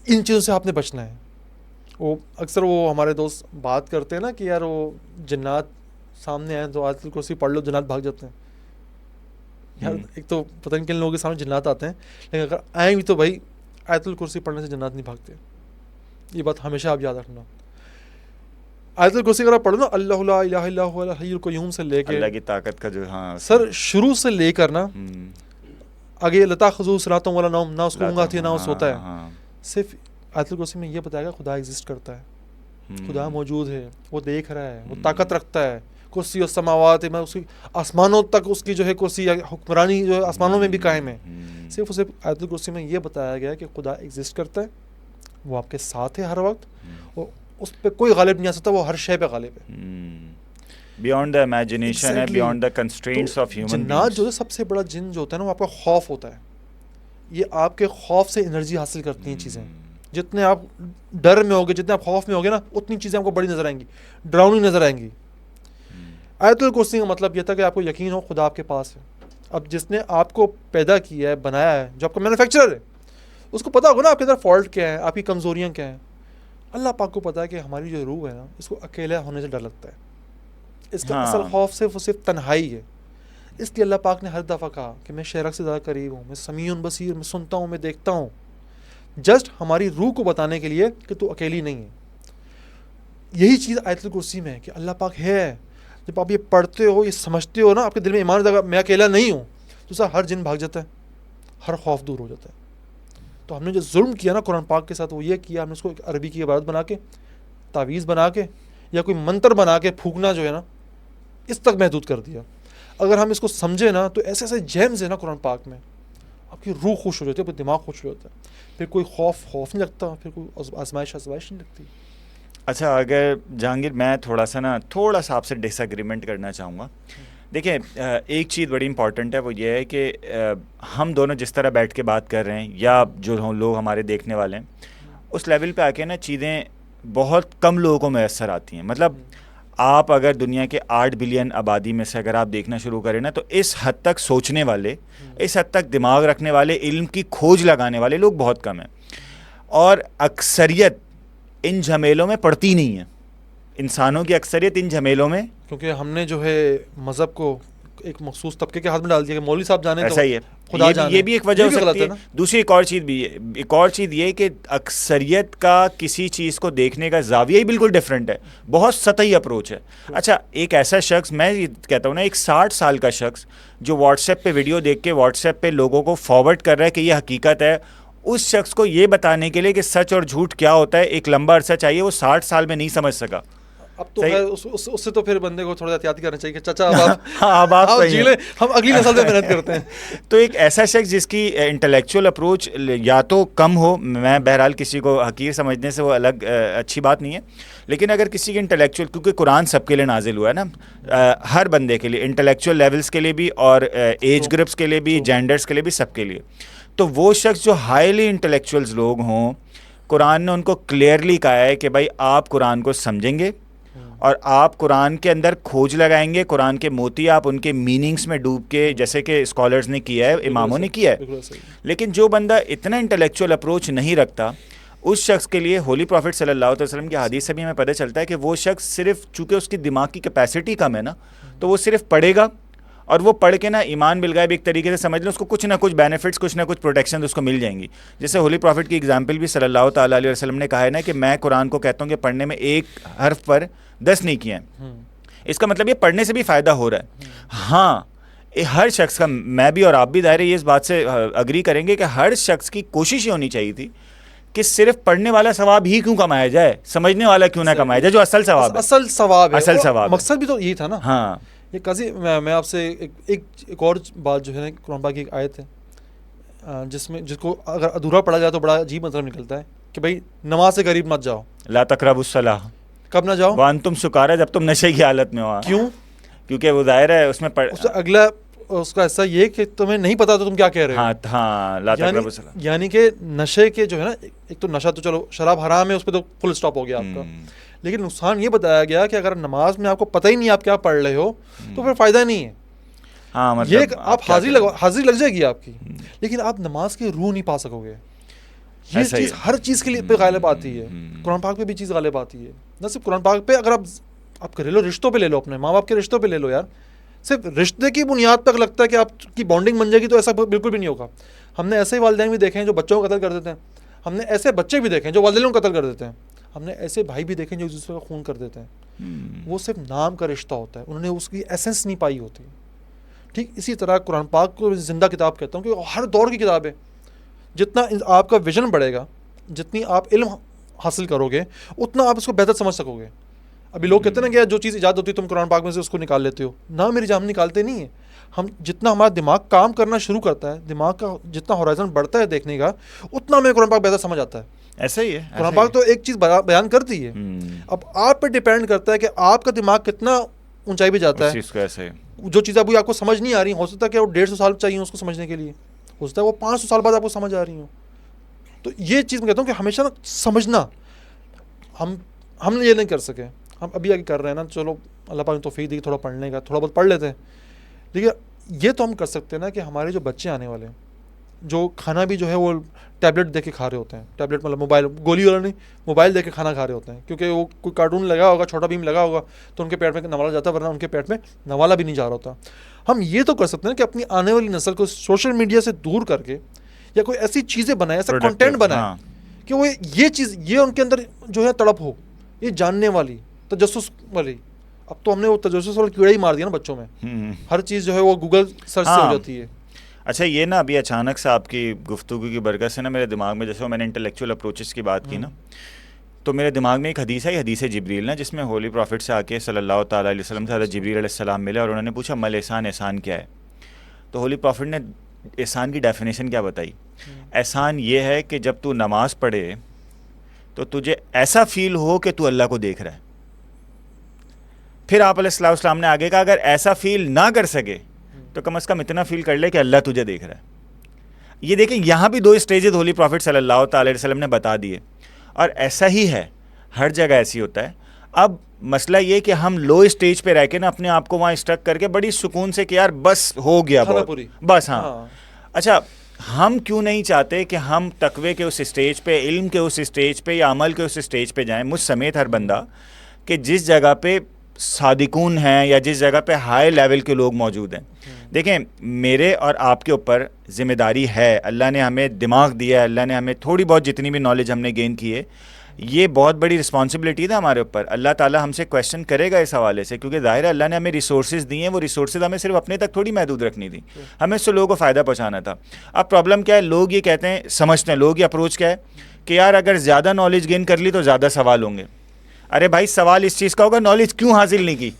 S1: इन चीज़ों से आपने बचना है। वो अक्सर वो हमारे दोस्त बात करते हैं ना कि यार वो जिन्नात सामने आए तो आयतुल कुर्सी पढ़ लो, जिन्नात भाग जाते हैं। यार एक तो पता नहीं किन लोगों के सामने जिन्नात आते हैं, लेकिन अगर आए भी तो भाई आयतुल कुर्सी पढ़ने से जिन्नात नहीं भागते। ये बात हमेशा आप याद रखना। आयतुल कुर्सी अगर आप पढ़ो ना, अल्लाहु ला इलाहा इल्ला हुवल हय्युल क़य्यूम से लेके
S2: अल्लाह की ताकत का जो, हाँ
S1: सर शुरू से लेकर ना आगे लता खजू सरातों वाला नाम, ना उसको ऊँगा थी ना वो सोता है। सिर्फ आयतुल कुर्सी में ये बताएगा खुदा एग्जिस्ट करता है, खुदा मौजूद है, वो देख रहा है, वो ताकत रखता है। कुर्सी और समावात में उसकी आसमानों तक उसकी जो है कुर्सी हुक्मरानी जो है आसमानों में भी कायम है। सिर्फ उसे आयतुल कुर्सी में ये बताया गया है कि खुदा एग्जिस्ट करता है, वो आपके साथ है हर वक्त, और उस पर कोई गालिब नहीं आ सकता, वो हर शय पे गालिब है।
S2: बियॉन्ड द इमेजिनेशन है, beyond the constraints of human
S1: जिन्नात जो है सबसे बड़ा जिन जो होता है ना वो आपका खौफ होता है, ये आपके खौफ से एनर्जी हासिल करती हैं चीज़ें। जितने आप डर में होगे, जितने आप खौफ में होगे ना, उतनी चीज़ें आपको बड़ी नज़र आएंगी, डरावनी नज़र आएंगी। आयतुल कुर्सी का मतलब यह था कि आपको यकीन हो खुदा आपके पास है। अब जिसने आपको पैदा किया है, बनाया है, जो आपका मैन्युफैक्चरर है, उसको पता होगा ना आपके अंदर फॉल्ट क्या है, आपकी कमज़ोरियाँ क्या हैं। अल्लाह पाक को पता है कि हमारी जो रूह है ना, इसको अकेला होने से डर लगता है, इसका असल खौफ सिर्फ तन्हाई है। इसलिए अल्लाह पाक ने हर दफ़ा कहा कि मैं शेरक से ज़्यादा करीब हूँ, मैं समीउन बसीर, मैं सुनता हूँ, मैं देखता हूँ। जस्ट हमारी रूह को बताने के लिए कि तू अकेली नहीं है। यही चीज़ आयतुल कुर्सी में है कि अल्लाह पाक है। जब आप ये पढ़ते हो, ये समझते हो ना, आपके दिल में ईमान आता है मैं अकेला नहीं हूँ, तो सर हर जिन भाग जाता है, हर खौफ दूर हो जाता है। तो हमने जो जुल्म किया ना कुरान पाक के साथ, वो ये किया, हमने उसको एक अरबी की इबारत बना के, तावीज़ बना के, या कोई मंत्र बना के फूकना जो है ना, इस तक महदूद कर दिया। अगर हम इसको समझे ना, तो ऐसे ऐसे जेम्स है ना कुरान पाक में, आपकी रूह खुश हो जाती है, आपका दिमाग खुश हो जाता है, फिर कोई खौफ नहीं लगता, फिर कोई आजमाइश नहीं लगती।
S2: अच्छा, अगर जहांगीर मैं थोड़ा सा आपसे डिसएग्रीमेंट करना चाहूँगा। देखिए, एक चीज़ बड़ी इंपॉर्टेंट है, वो ये है कि हम दोनों जिस तरह बैठ के बात कर रहे हैं, या जो लोग हमारे देखने वाले हैं, उस लेवल पे आके ना चीज़ें बहुत कम लोगों को मैसर आती हैं। मतलब आप अगर दुनिया के 8 बिलियन आबादी में से अगर आप देखना शुरू करें ना, तो इस हद तक सोचने वाले, इस हद तक दिमाग रखने वाले, इल्म की खोज लगाने वाले लोग बहुत कम हैं। और अक्सरियत इन झमेलों में पड़ती नहीं है, इंसानों की अक्सरियत इन झमेलों में,
S1: क्योंकि हमने जो है मज़हब को एक मखसूस तबके के हाथ में डाल दिया कि मौलवी साहब जाने,
S2: ऐसा ही है।
S1: खुदा जाने।
S2: ये भी एक वजह हो सकती है। दूसरी एक और चीज़ भी है, एक और चीज़ ये कि अक्सरियत का किसी चीज़ को देखने का ज़ाविया ही बिल्कुल डिफरेंट है, बहुत सतही अप्रोच है। अच्छा, एक ऐसा शख्स, मैं ये कहता हूँ ना, एक 60 साल का शख्स जो व्हाट्सएप पे वीडियो देख के व्हाट्सएप पे लोगों को फॉरवर्ड कर रहा है कि ये हकीकत है, उस शख्स को ये बताने के लिए कि सच और झूठ क्या होता है एक लंबा अरसा चाहिए, वो 60 साल में नहीं समझ सका।
S1: अब तो है उससे तो फिर बंदे को थोड़ा एहतियात करना चाहिए कि चाचा अब
S2: आप
S1: जी ले, हम अगली नस्ल में मेहनत करते हैं।
S2: तो एक ऐसा शख्स जिसकी इंटेलेक्चुअल अप्रोच या तो कम हो, मैं बहरहाल किसी को हकीर समझने से वो अलग अच्छी बात नहीं है, लेकिन अगर किसी की इंटेलेक्चुअल, क्योंकि कुरान सबके लिए नाजिल हुआ है ना, हर बंदे के लिए, इंटेलेक्चुअल लेवल्स के लिए भी और एज ग्रुप्स के लिए भी, जेंडर्स के लिए भी, सबके लिए, तो वो शख्स जो हाईली इंटेलेक्चुअल्स लोग हों, कुरान ने उनको क्लियरली कहा है कि भाई आप कुरान को समझेंगे और आप कुरान के अंदर खोज लगाएंगे, कुरान के मोती आप उनके मीनिंग्स में डूब के, जैसे कि स्कॉलर्स ने किया है, इमामों ने किया है। लेकिन जो बंदा इतना इंटेलेक्चुअल अप्रोच नहीं रखता, उस शख्स के लिए होली प्रॉफिट सल्लल्लाहु अलैहि वसल्लम की हदीस से भी हमें पता चलता है कि वो शख्स सिर्फ, चूँकि उसकी दिमाग की कैपेसिटी कम है ना, तो वो सिर्फ पढ़ेगा और वो पढ़ के ना ईमान बिल गायब एक तरीके से समझ लो, उसको कुछ ना कुछ बेनिफिट्स, कुछ ना कुछ प्रोटेक्शन उसको मिल जाएंगी। जैसे होली प्रॉफिट की एग्जांपल भी सल्लल्लाहु ताला अलैहि वसल्लम ने कहा है ना कि मैं कुरान को कहता हूँ कि पढ़ने में एक हर्फ पर 10 नहीं किए हैं। इसका मतलब ये पढ़ने से भी फ़ायदा हो रहा है। हाँ, हर शख्स का, मैं भी और आप भी दायरे ये इस बात से अग्री करेंगे कि हर शख्स की कोशिश ये होनी चाहिए थी कि सिर्फ पढ़ने वाला सवाब ही क्यों कमाया जाए, समझने वाला क्यों ना कमाया जाए, जो असल सवाब है।
S1: असल सवाब है,
S2: असल सवाब,
S1: मकसद भी तो यही था ना।
S2: हाँ,
S1: ये काजी मैं आपसे एक और बात जो है ना, कुरान पाक की एक आयत है जिसको अगर अधूरा पढ़ा जाए तो बड़ा अजीब मतलब निकलता है कि भाई नमाज से करीब मत जाओ,
S2: ला तक़रबुस्सलाह,
S1: कब ना जाओ,
S2: वांतुम सुकारा, जब तुम नशे की हालत में हो।
S1: क्यों?
S2: क्योंकि वो जाहिर है उसमें
S1: अगला उसका ऐसा ये कि तुम्हें नहीं पता तो तुम क्या कह रहे हो।
S2: हाँ, ला तक़रबुस्सलाह,
S1: यानी कि नशे के जो है ना, एक तो नशा तो चलो शराब हराम है, उस पर तो फुल स्टॉप हो गया आपका, लेकिन नुकसान ये बताया गया कि अगर नमाज में आपको पता ही नहीं आप क्या पढ़ रहे हो तो फिर फ़ायदा नहीं है।
S2: हाँ, मतलब
S1: ये आप हाजिरी लग जाएगी आपकी, लेकिन आप नमाज की रूह नहीं पा सकोगे। ये चीज़ हर चीज़ के लिए पे गालिब आती है, कुरान पाक पे भी चीज़ गालिब आती है। न सिर्फ कुरान पाक पे, अगर आप ले लो, रिश्तों पे ले लो, अपने माँ बाप के रिश्तों पे ले लो यार, सिर्फ रिश्ते की बुनियाद पर लगता है कि आपकी बॉन्डिंग बन जाएगी, तो ऐसा बिल्कुल भी नहीं होगा। हमने ऐसे ही वालिदैन भी देखे हैं जो बच्चों को कत्ल कर देते हैं, हमने ऐसे बच्चे भी देखे हैं जो वालिदैन को कत्ल कर देते हैं, हमने ऐसे भाई भी देखे हैं जो एक दूसरे का खून कर देते हैं। वो सिर्फ नाम का रिश्ता होता है, उन्होंने उसकी एसेंस नहीं पाई होती। ठीक इसी तरह कुरान पाक को ज़िंदा किताब कहता हूँ कि हर दौर की किताब है। जितना आपका विजन बढ़ेगा, जितनी आप इल्म हासिल करोगे, उतना आप इसको बेहतर समझ सकोगे। अभी लोग कहते हैं ना कि जो चीज़ ईजाद होती है तुम कुरान पाक में से उसको निकाल लेते हो ना, मेरी जान निकालते नहीं है। हम जितना हमारा दिमाग काम करना शुरू करता है, दिमाग का जितना होराइजन बढ़ता है देखने का, उतना हमें कुरान पाक बेहतर समझ आता है।
S2: ऐसा ही है,
S1: कुरान पाक तो एक चीज़ बयान करती है, अब आप पे डिपेंड करता है कि आपका दिमाग कितना ऊंचाई पे जाता है।
S2: कैसे
S1: जो चीज़ अभी आपको समझ नहीं आ रही, हो सकता है कि वो 150 साल चाहिए उसको समझने के लिए, हो सकता है वो 500 साल बाद आपको समझ आ रही हो। तो ये चीज़ मैं कहता हूँ कि हमेशा ना समझना, हमने ये नहीं कर सके, हम अभी आगे कर रहे हैं ना, चलो अल्लाह पाक ने तौफीक दी थोड़ा पढ़ने का, थोड़ा बहुत पढ़ लेते हैं। लेकिन ये तो हम कर सकते हैं ना कि हमारे जो बच्चे आने वाले हैं, जो खाना भी जो है वो टैबलेट दे के खा रहे होते हैं, टैबलेट मतलब मोबाइल, गोली वाला नहीं, मोबाइल दे के खाना खा रहे होते हैं, क्योंकि वो कोई कार्टून लगा होगा, छोटा भीम लगा होगा तो उनके पेट में नवाला जाता, वरना उनके पेट में नवाला भी नहीं जा रहा होता। हम ये तो कर सकते हैं कि अपनी आने वाली नस्ल को सोशल मीडिया से दूर करके या कोई ऐसी चीज़ें बनाए, ऐसा कंटेंट बनाए कि वो ये चीज़, ये उनके अंदर जो है तड़प हो, ये जानने वाली, तजस्सुस वाली। अब तो हमने वो तजस्सुस वाला कीड़ा ही मार दिया ना बच्चों में, हर चीज़ जो है वो गूगल सर्च से हो जाती है।
S2: अच्छा, ये ना अभी अचानक से आपकी गुफ्तगू की बरकत से ना मेरे दिमाग में, जैसे मैंने इंटेलेक्चुअल अप्रोचेस की बात की ना, तो मेरे दिमाग में एक हदीस है, हदीस जिब्रील ना, जिसमें होली प्रॉफिट से आके सल्लल्लाहु ताला अलैहि वसल्लम से हज़रत जिब्रील अलैहिस्सलाम मिले और उन्होंने पूछा मल एहसान, एहसान क्या है? तो होली प्रॉफिट ने एहसान की डेफिनेशन क्या बताई? एहसान ये है कि जब तू नमाज पढ़े तो तुझे ऐसा फील हो कि तू अल्लाह को देख रहा है। फिर आप अलैहिस्सलाम ने आगे कहा, अगर ऐसा फील ना कर सके तो कम से कम इतना फील कर ले कि अल्लाह तुझे देख रहा है। ये देखें, यहाँ भी 2 स्टेजेस होली प्रॉफिट सल्लल्लाहु अलैहि वसल्लम ने बता दिए, और ऐसा ही है, हर जगह ऐसी होता है। अब मसला ये कि हम लो स्टेज पे रह के ना अपने आप को वहाँ स्टक करके बड़ी सुकून से कि यार बस हो गया बहुत, बस हाँ। अच्छा, हम क्यों नहीं चाहते कि हम तकवे के उस स्टेज पे, इल्म के उस स्टेज पे या अमल के उस स्टेज पे जाएं, मुझ समेत हर बंदा, कि जिस जगह पे सादिकून हैं या जिस जगह पे हाई लेवल के लोग मौजूद हैं। देखें, मेरे और आपके ऊपर ज़िम्मेदारी है, अल्लाह ने हमें दिमाग दिया है, अल्लाह ने हमें थोड़ी बहुत जितनी भी नॉलेज हमने गेन की है, ये बहुत बड़ी रिस्पॉन्सिबिलिटी था हमारे ऊपर। अल्लाह ताला हमसे क्वेश्चन करेगा इस हवाले से, क्योंकि ज़ाहिर है अल्लाह ने हमें रिसोर्सेज दिए हैं, वो रिसोर्सेज हमें सिर्फ अपने तक थोड़ी महदूद रखनी थी, हमें इससे लोगों को फ़ायदा पहुँचाना था। अब प्रॉब्लम क्या है, लोग ये कहते हैं, समझते हैं, लोग ये अप्रोच क्या है कि यार अगर ज़्यादा नॉलेज गेन कर ली तो ज़्यादा सवाल होंगे। अरे भाई, सवाल इस चीज़ का होगा, नॉलेज क्यों हासिल नहीं की,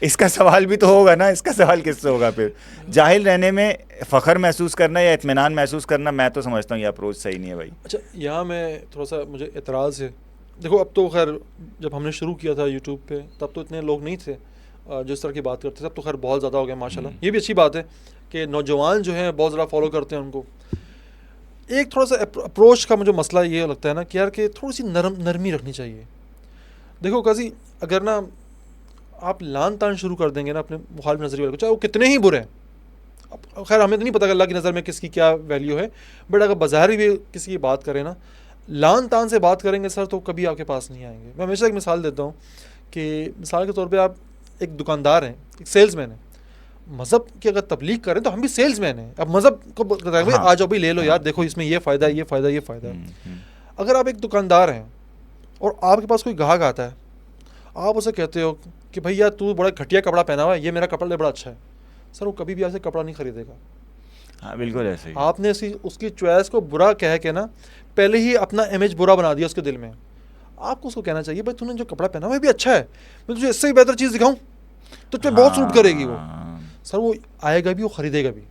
S2: इसका सवाल भी तो होगा ना, इसका सवाल किससे होगा? फिर जाहिल रहने में फ़ख्र महसूस करना या इत्मीनान महसूस करना, मैं तो समझता हूँ ये अप्रोच सही नहीं है भाई।
S1: अच्छा, यहाँ मैं थोड़ा सा, मुझे एतराज़ है। देखो, अब तो खैर जब हमने शुरू किया था यूट्यूब पे, तब तो इतने लोग नहीं थे जो इस तरह की बात करते थे, अब तो खैर बहुत ज़्यादा हो गया माशाल्लाह। ये भी अच्छी बात है कि नौजवान जो हैं बहुत ज़्यादा फॉलो करते हैं उनको। एक थोड़ा सा अप्रोच का मुझे मसला ये लगता है ना कि यार कि थोड़ी सी नरमी रखनी चाहिए। देखो काजी, अगर ना आप लान तान शुरू कर देंगे ना अपने मुखालिफ नज़रिए वाले को, चाहे वो कितने ही बुरे हैं, अब खैर हमें तो नहीं पता कि अल्लाह की नज़र में किसकी क्या वैल्यू है, बट अगर बाज़ार भी किसी की बात करें ना, लान तान से बात करेंगे सर, तो कभी आपके पास नहीं आएंगे। मैं हमेशा एक मिसाल देता हूँ कि मिसाल के तौर पे आप एक दुकानदार हैं, एक सेल्समैन है, मज़हब की अगर तबलीग करें तो हम भी सेल्समैन हैं। अब मज़हब को बताएं भाई, आ जाओ भाई ले लो यार, देखो इसमें ये फ़ायदा है, ये फ़ायदा, ये फ़ायदा है। अगर आप एक दुकानदार हैं और आपके पास कोई ग्राहक आता है, आप उसे कहते हो कि भैया तू बड़ा घटिया कपड़ा पहना हुआ है, ये मेरा कपड़ा बड़ा अच्छा है, सर वो कभी भी आपसे कपड़ा नहीं खरीदेगा।
S2: हाँ, बिल्कुल ऐसे ही।
S1: आपने उसकी चॉइस को बुरा कह के ना पहले ही अपना इमेज बुरा बना दिया उसके दिल में। आपको उसको कहना चाहिए भाई तूने जो कपड़ा पहना हुआ है भी अच्छा है, मैं तुझे इससे भी बेहतर चीज़ दिखाऊं तो तुझे बहुत सूट करेगी वो, सर वो आएगा भी, वो खरीदेगा भी।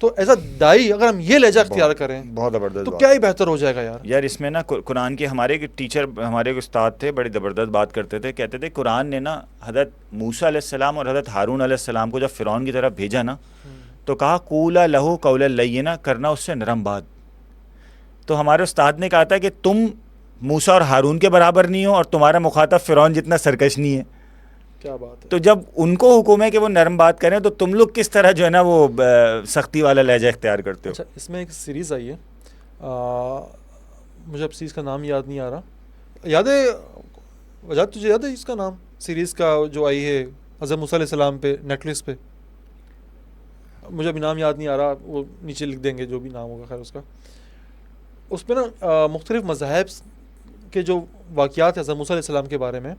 S1: तो ऐसा दाई अगर हम ये लहजा अख्तियार करें
S2: बहुत ज़बरदस्त,
S1: तो क्या ही बेहतर हो जाएगा यार।
S2: यार इसमें ना कुरान के हमारे एक टीचर, हमारे एक उस्ताद थे, बड़ी ज़बरदस्त बात करते थे, कहते थे कुरान ने ना हज़रत मूसा अलैहिस्सलाम और हज़रत हारून अलैहिस्सलाम को जब फ़िरौन की तरफ भेजा ना, तो कहा कूला लहू कौला लय्यिना, करना उससे नरम बात। तो हमारे उस्ताद ने कहा था कि तुम मूसा और हारून के बराबर नहीं हो और तुम्हारा मुखातब फ़िरौन जितना सरकश नहीं है।
S1: क्या बात है।
S2: तो जब उनको हुक्म है कि वो नरम बात करें, तो तुम लोग किस तरह जो है ना वो सख्ती वाला लहजा इख्तियार करते हो?
S1: अच्छा, इसमें एक सीरीज़ आई है, मुझे अब सीरीज़ का नाम याद नहीं आ रहा, याद है वजह तुझे याद है इसका नाम सीरीज़ का जो आई है हज़रत मूसा अलैहिस्सलाम पे नेटफ्लिक्स पे? मुझे अभी नाम याद नहीं आ रहा, वो नीचे लिख देंगे जो भी नाम होगा खैर उसका। उस पर ना मुख्तलिफ़ मज़ाहिब के जो वाक़यात हैं हज़रत मूसा अलैहिस्सलाम के बारे में,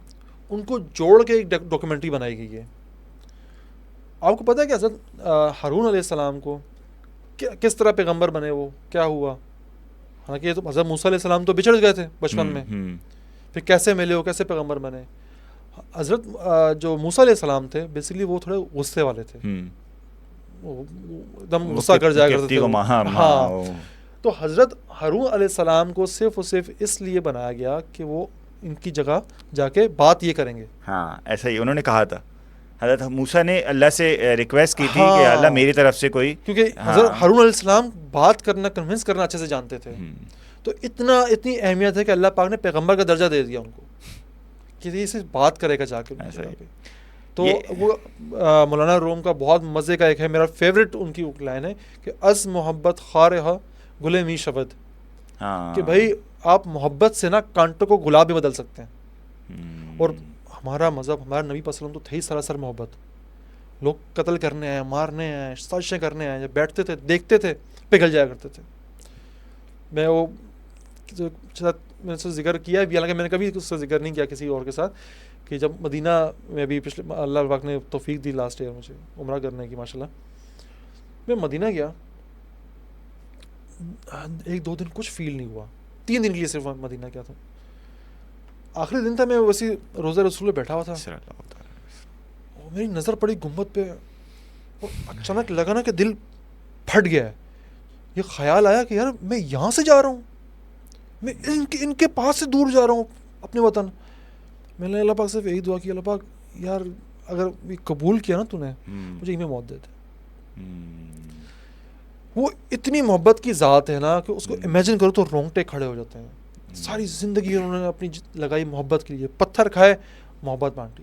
S1: उनको जोड़ के एक डॉक्यूमेंट्री बनाई गई है। आपको पता है कि हज़रत हारून अलैहिस्सलाम को किस तरह पैगंबर बने, वो क्या हुआ? हालांकि तो हज़रत मूसा अलैहिस्सलाम तो बिछड़ गए थे बचपन में, फिर कैसे मिले हो, कैसे पैगंबर बने? हज़रत जो मूसा अलैहिस्सलाम थे बेसिकली वो थोड़े गुस्से वाले थे, एकदम गुस्सा कर जाया करते थे।
S2: हाँ,
S1: तो हज़रत हारून अलैहिस्सलाम को सिर्फ और सिर्फ इसलिए बनाया गया कि वो इनकी जगह जाके बात ये करेंगे।
S2: हाँ, ऐसा ही उन्होंने कहा था। हज़रत मूसा ने अल्लाह से रिक्वेस्ट की थी कि
S1: हाँ।
S2: अल्लाह मेरी तरफ से कोई,
S1: क्योंकि
S2: हाँ।
S1: हज़रत हारून अलैहिस्सलाम बात करना, कन्विंस करना अच्छे से जानते थे। तो इतनी अहमियत है कि अल्लाह पाक ने पैगंबर का दर्जा दे दिया उनको कि ये सिर्फ बात करेगा जाके उनकी
S2: ऐसा
S1: जगह
S2: ही।
S1: पे। तो वो मौलाना रूम का बहुत मज़े का एक है, मेरा फेवरेट उनकी लाइन है कि अज़ मोहब्बत खारहा गुले मी शबद,
S2: हाँ,
S1: कि भाई आप मोहब्बत से ना कांटों को गुलाब भी बदल सकते हैं। और हमारा मज़हब, हमारा नबी वसल्लम तो थे ही सरासर मोहब्बत। लोग कत्ल करने आए, मारने आए, साजिशें करने आए, जब बैठते थे देखते थे पिघल जाया करते थे। मैं वो जो शायद मैंने उससे जिक्र किया भी, हालांकि मैंने कभी उससे जिक्र नहीं किया किसी और के साथ, कि जब मदीना में भी पिछले अल्लाह पाक ने तौफीक दी लास्ट ईयर मुझे उम्रा करने की माशाल्लाह, मैं मदीना गया, 1-2 दिन कुछ फील नहीं हुआ, 3 दिन के लिए सिर्फ मदीना गया था। आखिरी दिन था, मैं वैसे रोज़ा रसूल में बैठा हुआ था, और मेरी नज़र पड़ी गुम्बद पे, और अचानक लगा ना कि दिल फट गया है। ये ख्याल आया कि यार मैं यहाँ से जा रहा हूँ, मैं इनके पास से दूर जा रहा हूँ अपने वतन। मैंने अल्लाह पाक से यही दुआ की, अल्लाह पाक यार अगर ये कबूल किया ना तूने, मुझे इनमें मौत दे दे। वो इतनी मोहब्बत की ज़ात है ना कि उसको इमेजिन करो तो रोंगटे खड़े हो जाते हैं। सारी ज़िंदगी उन्होंने अपनी लगाई मोहब्बत के लिए, पत्थर खाए मोहब्बत बांटी,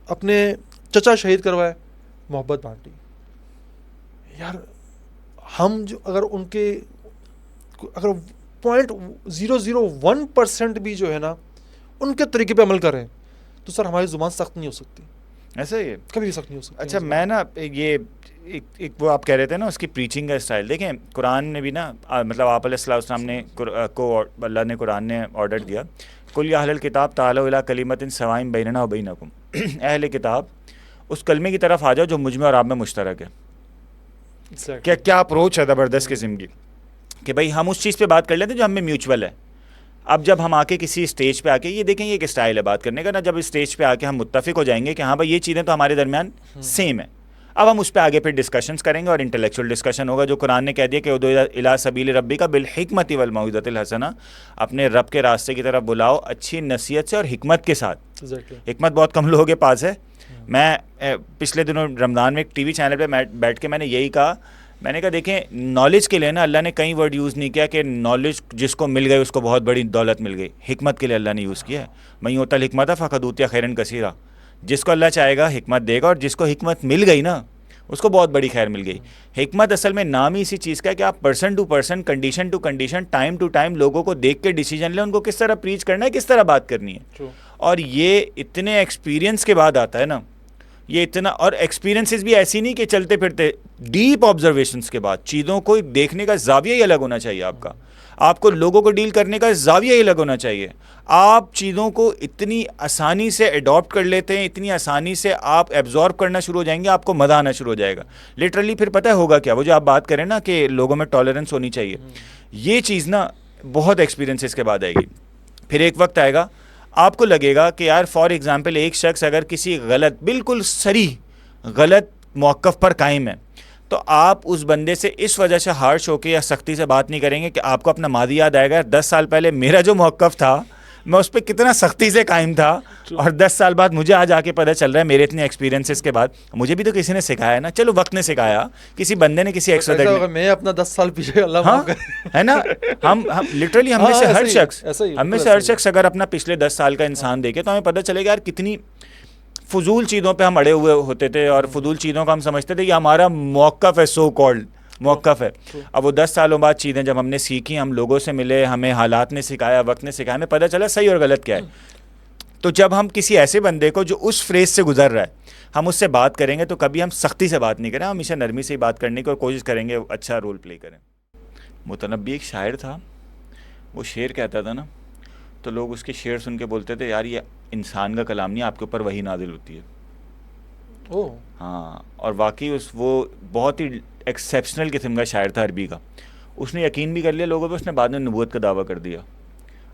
S1: अपने चचा शहीद करवाए मोहब्बत बांटी। यार हम जो अगर उनके अगर 0.001% भी जो है ना उनके तरीके पे अमल करें तो सर हमारी ज़ुबान सख्त नहीं हो सकती,
S2: ऐसा ही है,
S1: कभी भी सख्त नहीं हो सकती।
S2: अच्छा मैं ना ये एक वो आप कह रहे थे ना उसकी प्रीचिंग का स्टाइल देखें, कुरान में भी ना मतलब आप अलैहिस्सलाम ने को अल्लाह ने कुरान ने ऑर्डर दिया, कुल या अहलल किताब तालू इला कलिमतिन सवाइन बैनना व बैनकुम, अहले किताब उस कलमे की तरफ आ जाओ जो मुझ में और आप में मुश्तरक है। क्या क्या अप्रोच है ज़बरदस्त किस्म की कि भाई हम उस चीज़ पे बात कर लेते हैं जो हमें म्यूचुअल है। अब जब हम आके किसी स्टेज पे आके ये देखें, ये एक स्टाइल है बात करने का ना, जब इस स्टेज पे आके हम मुत्तफिक हो जाएंगे कि हाँ भाई ये चीज़ें तो हमारे दरमियान सेम है, अब हम उस पर आगे फिर डिस्कशंस करेंगे और इंटेलेक्चुअल डिस्कशन होगा। जो कुरान ने कह दिया कि उदू इला सबील रब्बी का बिल हिकमति वल मौइज़तिल हसना, अपने रब के रास्ते की तरफ बुलाओ अच्छी नसीहत से और हिकमत के साथ। हिकमत बहुत कम लोगों के पास है। मैं पिछले दिनों रमज़ान में एक टीवी चैनल पे बैठ के मैंने यही कहा, मैंने कहा देखें नॉलेज के लिए ना अल्लाह ने कई वर्ड यूज़ नहीं किया कि नॉलेज जिसको मिल गई उसको बहुत बड़ी दौलत मिल गई। हिकमत के लिए अल्लाह ने यूज़ किया है, मैं होता हिकमत फ़क़द ऊतिया खैरन कसीरा, जिसको अल्लाह चाहेगा हिकमत देगा, और जिसको हिकमत मिल गई ना उसको बहुत बड़ी खैर मिल गई। हिकमत असल में नाम ही इसी चीज़ का है कि आप person to person, condition to condition, time to time लोगों को देख के डिसीजन लें, उनको किस तरह प्रीच करना है, किस तरह बात करनी है। और ये इतने एक्सपीरियंस के बाद आता है ना, ये इतना, और एक्सपीरियंसेस भी ऐसी नहीं कि चलते फिरते, डीप ऑब्जर्वेशंस के बाद चीज़ों को देखने का जाविया ही अलग होना चाहिए आपका, आपको लोगों को डील करने का जाविया ही अलग होना चाहिए। आप चीज़ों को इतनी आसानी से अडॉप्ट कर लेते हैं, इतनी आसानी से आप एब्जॉर्ब करना शुरू हो जाएंगे, आपको मज़ा आना शुरू हो जाएगा लिटरली। फिर पता है होगा क्या, वो जो आप बात करें ना कि लोगों में टॉलरेंस होनी चाहिए, ये चीज़ ना बहुत एक्सपीरियंसेस के बाद आएगी। फिर एक वक्त आएगा आपको लगेगा कि यार फॉर एग्ज़ाम्पल एक शख्स अगर किसी गलत, बिल्कुल सरी गलत मौक़िफ़ पर कायम है, तो आप उस बंदे से इस वजह से हार्श होकर या सख्ती से बात नहीं करेंगे कि आपको अपना मादी याद आएगा, 10 साल पहले मेरा जो मौक़िफ़ था मैं उस पर कितना सख्ती से कायम था, और 10 साल बाद मुझे आज आके पता चल रहा है मेरे इतने एक्सपीरियंसेस के बाद, मुझे भी तो किसी ने सिखाया ना, चलो वक्त ने सिखाया, किसी बंदे ने, किसी एक्सपर्ट ने, मैं
S1: अपना 10 साल पीछे अल्लाह माफ करे,
S2: है ना, हम लिटरली हम में से हर शख्स अगर अपना पिछले 10 साल का इंसान देखे तो हमें पता चलेगा यार कितनी फजूल चीज़ों पे हम अड़े हुए होते थे, और फजूल चीज़ों का हम समझते थे कि हमारा मौक़िफ़ है, सो कॉल्ड मौक़िफ़ है। अब वो 10 सालों बाद चीज़ें जब हमने सीखी, हम लोगों से मिले, हमें हालात ने सिखाया, वक्त ने सिखाया, हमें पता चला सही और गलत क्या है। तो जब हम किसी ऐसे बंदे को जो उस फ्रेज से गुजर रहा है, हम उससे बात करेंगे तो कभी हम सख्ती से बात नहीं करें, हम हमेशा नरमी से ही बात करने की कोशिश करेंगे, अच्छा रोल प्ले करें। मुतनब्बी एक शायर था, वो शेर कहता था ना, तो लोग उसके शेर सुन के बोलते थे यार ये इंसान का कलाम नहीं, आपके ऊपर वही नाजिल होती है।
S1: ओह
S2: हाँ, और वाकई वो बहुत ही एक्सेप्शनल किस्म का शायर था अरबी का। उसने यकीन भी कर लिया लोगों पे, उसने बाद में नबूवत का दावा कर दिया।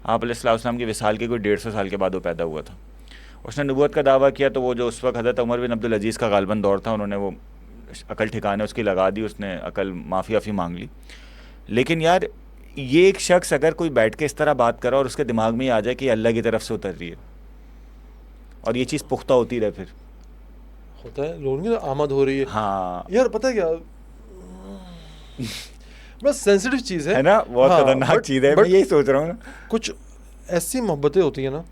S2: आप अलैहिस्सलाम के विसाल के कोई 150 साल के बाद वो पैदा हुआ था। उसने नबूवत का दावा किया तो वो जो उस वक्त हज़रत उमर बिन अब्दुल अजीज़ का गालिबन दौर था, उन्होंने वो अकल ठिकाने उसकी लगा दी, उसने अकल माफ़ी मांग ली। लेकिन यार ये एक शख्स अगर कोई बैठ के इस तरह बात करे और उसके दिमाग में ही आ जाए कि अल्लाह की तरफ से उतर रही है और ये चीज़ पुख्ता होती रहे, फिर
S1: होता है, लोगों की आमद हो रही है।
S2: हाँ
S1: यार पता है क्या, बस सेंसिटिव चीज़
S2: है ना, बहुत
S1: हाँ,
S2: खतरनाक चीज़ है, मैं यही सोच रहा हूँ ना।
S1: कुछ ऐसी मोहब्बतें होती है ना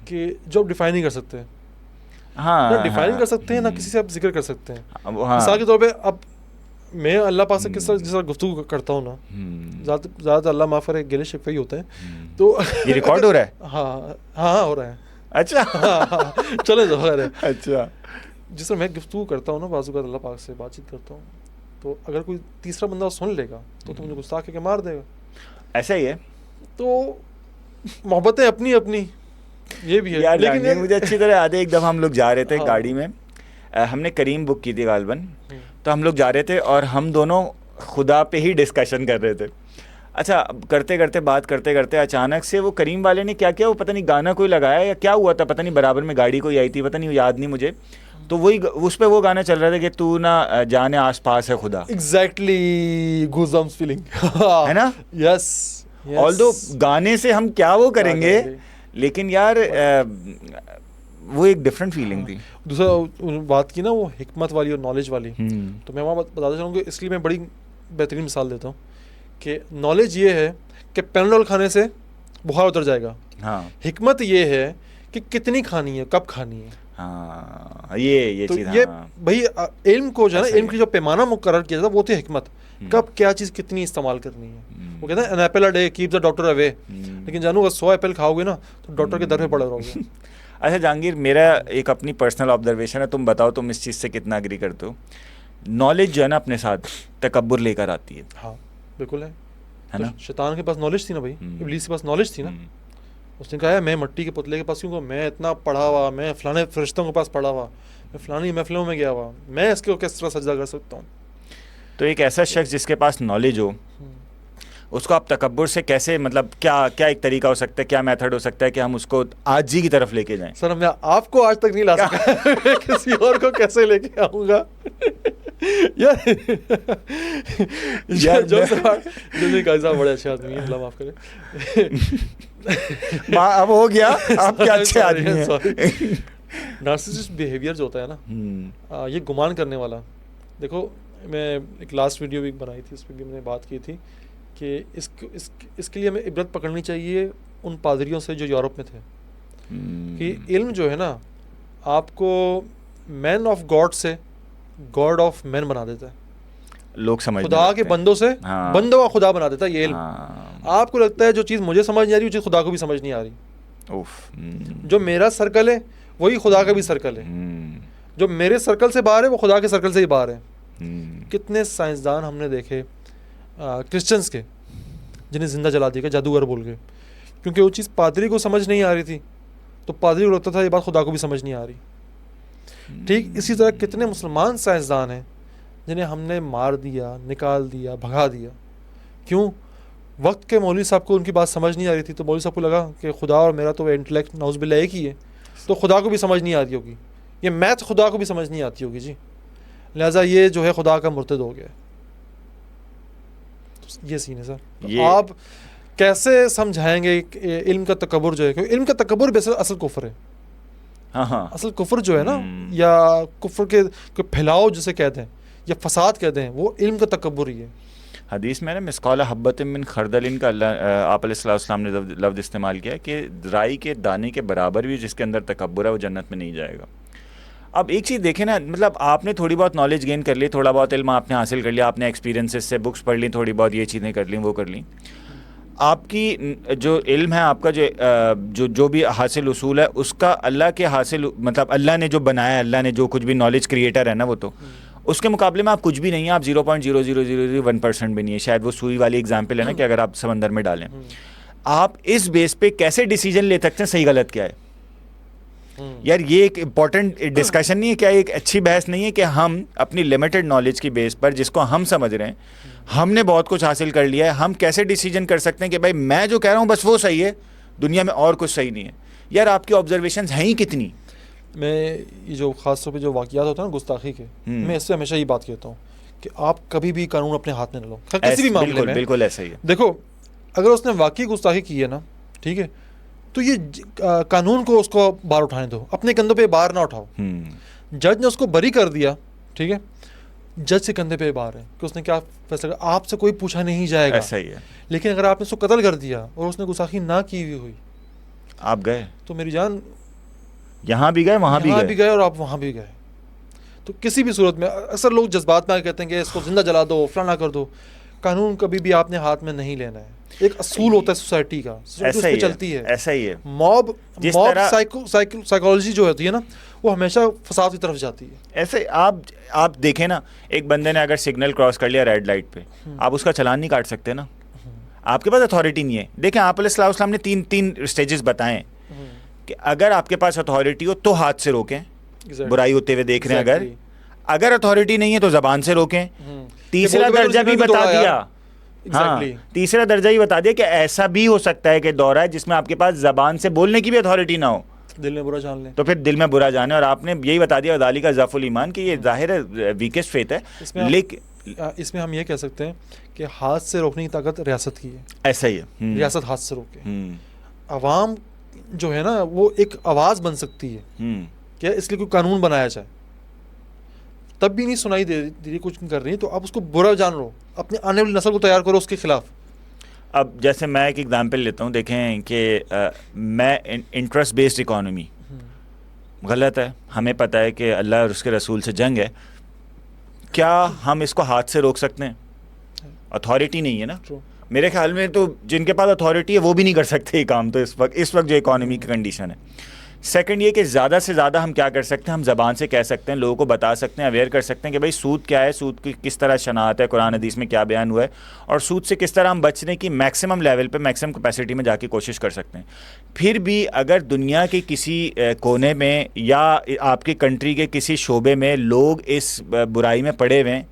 S1: कि जो आप डिफाइन नहीं कर सकते हैं,
S2: हाँ
S1: ना डिफाइन
S2: हाँ,
S1: कर सकते हैं, ना किसी से आप जिक्र कर सकते हैं।
S2: हाँ
S1: मिसाल के तौर पे अब मैं अल्लाह पाक से किस तरह गुफ्तगू करता हूँ ना, ज़्यादातर अल्लाह माफ़ करे गिले शिकवे ही होते हैं, तो
S2: ये रिकॉर्ड हो रहा है?
S1: हाँ हाँ हो रहा है।
S2: अच्छा
S1: हाँ, चले जाओ खैर है।
S2: अच्छा,
S1: जिस तरह मैं गुफ्तगू करता हूँ ना, बाजू का अल्लाह पाक से बातचीत करता हूँ, तो अगर कोई तीसरा बंदा सुन लेगा तो मुझे गुस्सा के मार देगा।
S2: ऐसा ही है।
S1: तो मोहब्बतें अपनी अपनी ये भी है।
S2: यार
S1: लेकिन
S2: ये मुझे अच्छी तरह याद है, एक दफ़ा हम लोग जा रहे थे
S1: हाँ।
S2: गाड़ी में, हमने करीम बुक की थी गालबन, तो हम लोग जा रहे थे और हम दोनों खुदा पे ही डिस्कशन कर रहे थे। अच्छा, करते करते बात करते करते अचानक से वो करीम वाले ने क्या किया, वो पता नहीं गाना कोई लगाया या क्या हुआ था, पता नहीं, बराबर में गाड़ी कोई आई थी, पता नहीं, याद नहीं मुझे, तो वही उस पे वो गाना चल रहा था कि तू ना जाने आस पास है खुदा।
S1: एग्जैक्टली गूज़बम्प्स फीलिंग
S2: है ना?
S1: यस।
S2: ऑल्दो गाने से हम क्या वो करेंगे, लेकिन यार वो एक डिफरेंट फीलिंग थी।
S1: दूसरा बात की ना वो हिकमत वाली और नॉलेज वाली, तो मैं वहाँ बताता चलूँगा, इसलिए मैं बड़ी बेहतरीन मिसाल देता हूँ कि नॉलेज ये है कि पेनाडोल खाने से बुखार उतर जाएगा।
S2: हाँ,
S1: हिकमत ये है कि कितनी खानी है, कब खानी है।
S2: हाँ, ये
S1: तो
S2: चीज़,
S1: ये
S2: हाँ।
S1: भाई इल्म को जो है ना, इल्म की जो पैमाना मुकर्रर किया जाता वो थी हिकमत, कब क्या चीज़ कितनी इस्तेमाल करनी है। वो कहते हैं an apple a day keep the doctor away, लेकिन जानू अगर 100 एप्पल खाओगे ना तो डॉक्टर के दर पे पड़े रहोगे।
S2: अच्छा जहांगीर, मेरा एक अपनी पर्सनल ऑब्जर्वेशन है, तुम बताओ तुम इस चीज़ से कितना एग्री करते हो। नॉलेज जो है ना अपने साथ तकब्बुर लेकर आती है।
S1: हाँ बिल्कुल है
S2: तो
S1: ना। शैतान के पास नॉलेज थी ना भाई, इब्लीस के पास नॉलेज थी ना। उसने कहा है मैं मट्टी के पुतले के पास क्यों, मैं इतना पढ़ा हुआ, मैं फलाने फरिश्तों के पास पढ़ा हुआ, मैं फलानी महफिलों में गया हुआ, मैं इसके किस तरह सजदा कर सकता हूँ।
S2: तो एक ऐसा शख्स जिसके पास नॉलेज हो, उसको आप तकब्बुर से कैसे, मतलब क्या क्या एक तरीका हो सकता है, क्या मेथड हो सकता है कि हम उसको आजी की तरफ लेके जाएं?
S1: सर मैं आपको आज तक नहीं ला सका मैं किसी और को कैसे लेके आऊँगा यार जो साहब बड़े अच्छे आदमी हैं, अल्लाह माफ करे।
S2: अब हो गया, आप क्या अच्छे आदमी हैं।
S1: नार्सिसिस्ट बिहेवियर जो होता है ना, ये गुमान करने वाला। देखो मैं एक लास्ट वीडियो भी बनाई थी, उस पर भी मैंने बात की थी कि इसके लिए हमें इबरत पकड़नी चाहिए उन पादरियों से जो यूरोप में थे, कि इल्म जो है ना आपको मैन ऑफ गॉड से गॉड ऑफ मैन बना देता है।
S2: लोग समझ
S1: खुदा के बंदों से बंदों का खुदा बना देता है ये इल्म। आपको लगता है जो चीज़ मुझे समझ नहीं आ रही वो चीज़ खुदा को भी समझ नहीं आ रही। जो मेरा सर्कल है वही खुदा का भी सर्कल है, जो मेरे सर्कल से बाहर है वो खुदा के सर्कल से ही बाहर है। कितने साइंसदान हमने देखे क्रिश्चियंस के जिन्हें जिंदा जला दिया जादूगर बोल के, क्योंकि वो चीज़ पादरी को समझ नहीं आ रही थी, तो पादरी को लगता था ये बात खुदा को भी समझ नहीं आ रही। ठीक इसी तरह कितने मुसलमान साइंसदान हैं जिन्हें हमने मार दिया, निकाल दिया, भगा दिया। क्यों? वक्त के मौलवी साहब को उनकी बात समझ नहीं आ रही थी, तो मौलवी साहब को लगा कि खुदा और मेरा तो इंटेलेक्ट नाउज़ुबिल्लाह एक ही है, तो खुदा को भी समझ नहीं आती होगी, ये मैथ खुदा को भी समझ नहीं आती होगी जी, लिहाजा ये जो है खुदा का मुर्तद हो गया। तो ये सीन है सर। तो आप कैसे समझाएंगे इल्म का तकब्बुर जो है, क्योंकि इल्म का तकब्बुर बेसिकली असल कुफ्र है।
S2: हाँ।
S1: असल कुफ्र जो है ना, या कुफ्र के फैलाव जिसे कहते हैं या फसाद कहते हैं, वो इल्म का तकब्बुर ही है।
S2: हदीस में ना मिस्काल हब्बत मिन खरदलिन का आप अलैहिस्सलाम ने लफ्ज़ इस्तेमाल किया कि राई के दाने के बराबर भी जिसके अंदर तकब्बुर है वो जन्नत में नहीं जाएगा। अब एक चीज़ देखें ना, मतलब आपने थोड़ी बहुत नॉलेज गेन कर ली, थोड़ा बहुत इल्म आपने हासिल कर लिया, आपने एक्सपीरियंसेस से बुक्स पढ़ ली, थोड़ी बहुत ये चीज़ें कर ली, वो कर ली, आपकी जो इल्म है, आपका जो भी हासिल उसूल है, उसका अल्लाह के हासिल, मतलब अल्लाह ने जो बनाया, अल्लाह ने जो कुछ भी नॉलेज क्रिएटर है ना, वो तो उसके मुकाबले में आप कुछ भी नहीं है, आप 0.0001% भी नहीं है। शायद वो सुई वाली एग्जाम्पल है ना कि अगर आप समंदर में डालें, आप इस बेस पे कैसे डिसीजन ले सकते हैं सही गलत क्या है? यार ये एक इम्पॉर्टेंट डिस्कशन नहीं है क्या? एक अच्छी बहस नहीं है कि हम अपनी लिमिटेड नॉलेज की बेस पर, जिसको हम समझ रहे हैं, हमने बहुत कुछ हासिल कर लिया है, हम कैसे डिसीजन कर सकते हैं कि भाई मैं जो कह रहा हूँ बस वो सही है, दुनिया में और कुछ सही नहीं है? यार आपकी ऑब्जर्वेशंस हैं ही कितनी।
S1: मैं ये जो ख़ास तौर पे जो वाक़यात होता है ना गुस्ताखी के, मैं इससे हमेशा ये बात कहता हूँ कि आप कभी भी कानून अपने हाथ में न लो, किसी भी मामले में।
S2: बिल्कुल ऐसा ही है।
S1: देखो, अगर उसने वाकई गुस्ताखी की है ना, ठीक है, तो ये कानून को उसको बार उठाने दो, अपने कंधों पे बार ना उठाओ। जज ने उसको बरी कर दिया, ठीक है, जज के कंधे पे बार है कि उसने क्या फैसला, आपसे कोई पूछा नहीं जाएगा।
S2: ऐसा ही है।
S1: लेकिन अगर आपने उसको कत्ल कर दिया और उसने गुस्ताखी ना की हुई,
S2: आप गए
S1: तो मेरी जान,
S2: यहाँ भी गए वहाँ भी गए
S1: और आप वहाँ भी गए। तो किसी भी सूरत में, अक्सर लोग जज्बात में कहते हैं कि इसको जिंदा जला दो, फलाना कर दो। कानून कभी भी आपने हाथ में नहीं लेना है। एक असूल होता है सोसाइटी का,
S2: ऐसा ही
S1: चलती है।
S2: ऐसा ही है।
S1: मॉब साइकोलॉजी जो होती है ना, वो हमेशा फसाद की तरफ जाती है।
S2: ऐसे आप देखें ना, एक बंदे ने अगर सिग्नल क्रॉस कर लिया रेड लाइट पे, आप उसका चालान नहीं काट सकते ना, आपके पास अथॉरिटी नहीं है। देखें, आप अलैहिस्सलाम ने तीन स्टेजेस बताएं कि अगर आपके पास अथॉरिटी हो तो हाथ से रोकें, बुराई होते हुए देख रहे हैं, अगर अथॉरिटी नहीं है तो जबान से रोकें। तीसरा दर्जा भी बता दिया। हाँ, तीसरा दर्जा ही बता दिया कि ऐसा भी हो सकता है कि दौरा है जिसमें आपके पास जबान से बोलने की भी अथॉरिटी ना हो,
S1: दिल में बुरा जान ले,
S2: तो फिर दिल में बुरा जाने। और आपने यही बता दिया वदाली का ज़अफ़ुल ईमान कि ये जाहिर है वीकेस्ट फेथ है। लेकिन
S1: इसमें हम ये कह सकते हैं कि हाथ से रोकने की ताकत रियासत की है।
S2: ऐसा ही है।
S1: रियासत हाथ से रोके, अवाम जो है ना वो एक आवाज़ बन सकती है क्या, इसलिए कोई कानून बनाया जाए, तब भी नहीं सुनाई दे रही, कुछ नहीं कर रही, तो आप उसको बुरा जान लो, अपने आने वाली नस्ल को तैयार करो उसके खिलाफ।
S2: अब जैसे मैं एक एग्जांपल लेता हूँ, देखें कि मैं इंटरेस्ट बेस्ड इकोनॉमी गलत है, हमें पता है कि अल्लाह और उसके रसूल से जंग है, क्या हम इसको हाथ से रोक सकते हैं? अथॉरिटी नहीं है ना। मेरे ख्याल में तो जिनके पास अथॉरिटी है वो भी नहीं कर सकते ये काम, तो इस वक्त जो इकोनॉमी की कंडीशन है। सेकंड ये कि ज़्यादा से ज़्यादा हम क्या कर सकते हैं, हम ज़बान से कह सकते हैं, लोगों को बता सकते हैं, अवेयर कर सकते हैं कि भाई सूद क्या है, सूद की किस तरह शनाअत है, कुरान हदीस में क्या बयान हुआ है, और सूद से किस तरह हम बचने की मैक्सिमम लेवल पे, मैक्सिमम कैपेसिटी में जाके कोशिश कर सकते हैं। फिर भी अगर दुनिया के किसी कोने में या आपकी कंट्री के किसी शोबे में लोग इस बुराई में पड़े हुए हैं,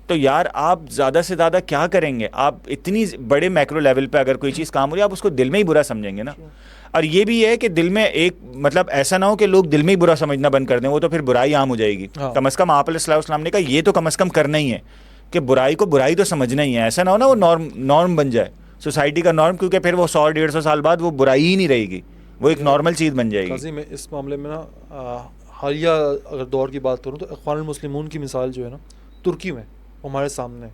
S2: तो यार आप ज़्यादा से ज़्यादा क्या करेंगे? आप इतनी बड़े मैक्रो लेवल पे अगर कोई चीज़ काम हो रही है, आप उसको दिल में ही बुरा समझेंगे ना। और ये भी है कि दिल में एक मतलब ऐसा ना हो कि लोग दिल में ही बुरा समझना बंद कर दें, वो तो फिर बुराई आम हो जाएगी। कम अज़ कम आप अलैहिस्सलाम ने कहा ये तो कम अज़ कम करना ही है कि बुराई को बुराई तो समझना ही है। ऐसा ना हो ना वो नॉर्म बन जाए, सोसाइटी का नॉर्म, क्योंकि फिर वो 100-150 साल बाद वो बुराई ही नहीं रहेगी, वो एक नॉर्मल चीज़ बन जाएगी।
S1: काजी मैं इस मामले में ना हालिया अगर दौर की बात करूँ तो इख्वानुल मुस्लिमून की मिसाल जो है ना तुर्की में हमारे सामने,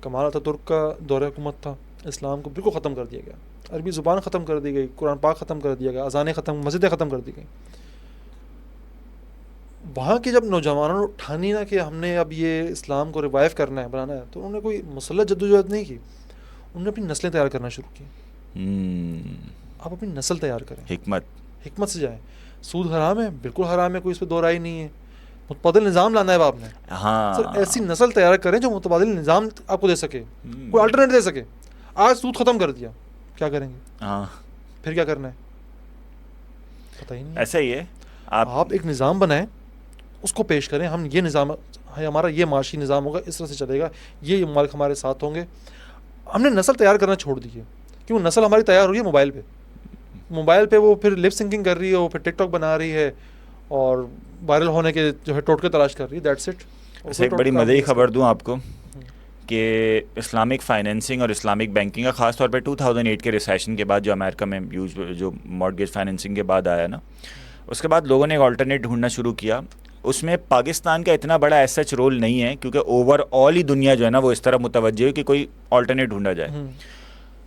S1: कमाल अतातुर्क का दौर हुकूमत था, इस्लाम को बिल्कुल ख़त्म कर दिया गया, अरबी ज़ुबान ख़त्म कर दी गई, कुरान पाक ख़त्म कर दिया गया, अज़ानें ख़त्म, मस्जिदें ख़त्म कर दी गई। वहाँ के जब नौजवानों ने ठानी ना कि हमने अब ये इस्लाम को रिवाइव करना है, बनाना है, तो उन्होंने कोई मुसल्लह जद्दोजहद नहीं की, उन्होंने अपनी नस्लें तैयार करना शुरू की। आप अपनी नस्ल तैयार करें, हिकमत से जाएँ। सूद हराम है, बिल्कुल हराम है, कोई इस पर दो राय नहीं है। मुतबादिल निज़ाम लाना है आपने,
S2: हाँ
S1: सर ऐसी नस्ल तैयार करें जो मुतबादिल निज़ाम आपको दे सके, कोई अल्टरनेट दे सके। आज सूद ख़त्म कर दिया, क्या करेंगे?
S2: हाँ,
S1: फिर क्या करना है पता ही नहीं।
S2: ऐसा ही है।
S1: आप एक निज़ाम बनाएं, उसको पेश करें, हम ये निज़ाम है हमारा, ये माशी निज़ाम होगा, इस तरह से चलेगा, ये मालिक हमारे साथ होंगे। हमने नस्ल तैयार करना छोड़ दी है, क्यों? नस्ल हमारी तैयार हो रही है मोबाइल पे वो फिर लिप सिंकिंग कर रही है, वो फिर टिकटॉक बना रही है और वायरल होने के जो है टोटके तलाश कर रही है, दैट्स इट।
S2: ऐसे एक बड़ी मज़े की खबर दूं आपको कि इस्लामिक फाइनेंसिंग और इस्लामिक बैंकिंग का ख़ास तौर पे 2008 के रिसेशन के बाद जो अमेरिका में जो मॉर्गेज फाइनेंसिंग के बाद आया ना, उसके बाद लोगों ने एक अल्टरनेट ढूंढना शुरू किया। उसमें पाकिस्तान का इतना बड़ा एज सच रोल नहीं है, क्योंकि ओवरऑल ही दुनिया जो है ना वो इस तरह मुतवज्जह है कि कोई अल्टरनेट ढूंढा जाए।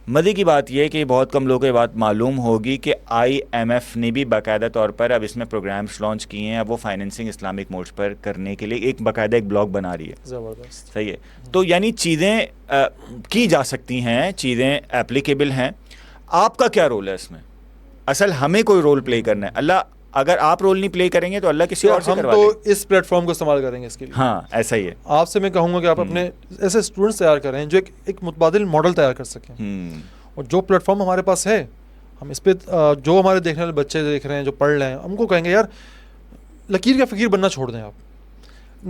S2: मज़े की बात यह है कि बहुत कम लोगों को ये बात मालूम होगी कि IMF ने भी बाकायदा तौर पर अब इसमें प्रोग्राम्स लॉन्च किए हैं। अब वो फाइनेंसिंग इस्लामिक मोड्स पर करने के लिए एक बाकायदा एक ब्लॉग बना रही है।
S1: ज़बरदस्त,
S2: सही है। तो यानी चीज़ें की जा सकती हैं, चीज़ें एप्लीकेबल हैं। आपका क्या रोल है इसमें? असल हमें कोई रोल प्ले करना है। अल्लाह, अगर आप रोल नहीं प्ले करेंगे तो अल्लाह किसी और से करवा लेगा।
S1: हम तो इस प्लेटफॉर्म को इस्तेमाल करेंगे इसके लिए।
S2: हाँ, ऐसा ही है।
S1: आपसे मैं कहूँगा कि आप अपने ऐसे स्टूडेंट्स तैयार करें जो एक मुतबादिल मॉडल तैयार कर सकें। और जो प्लेटफॉर्म हमारे पास है, हम इस पर जो हमारे देखने वाले बच्चे देख रहे हैं, जो पढ़ रहे हैं, हमको कहेंगे यार लकीर का फ़कीर बनना छोड़ दें। आप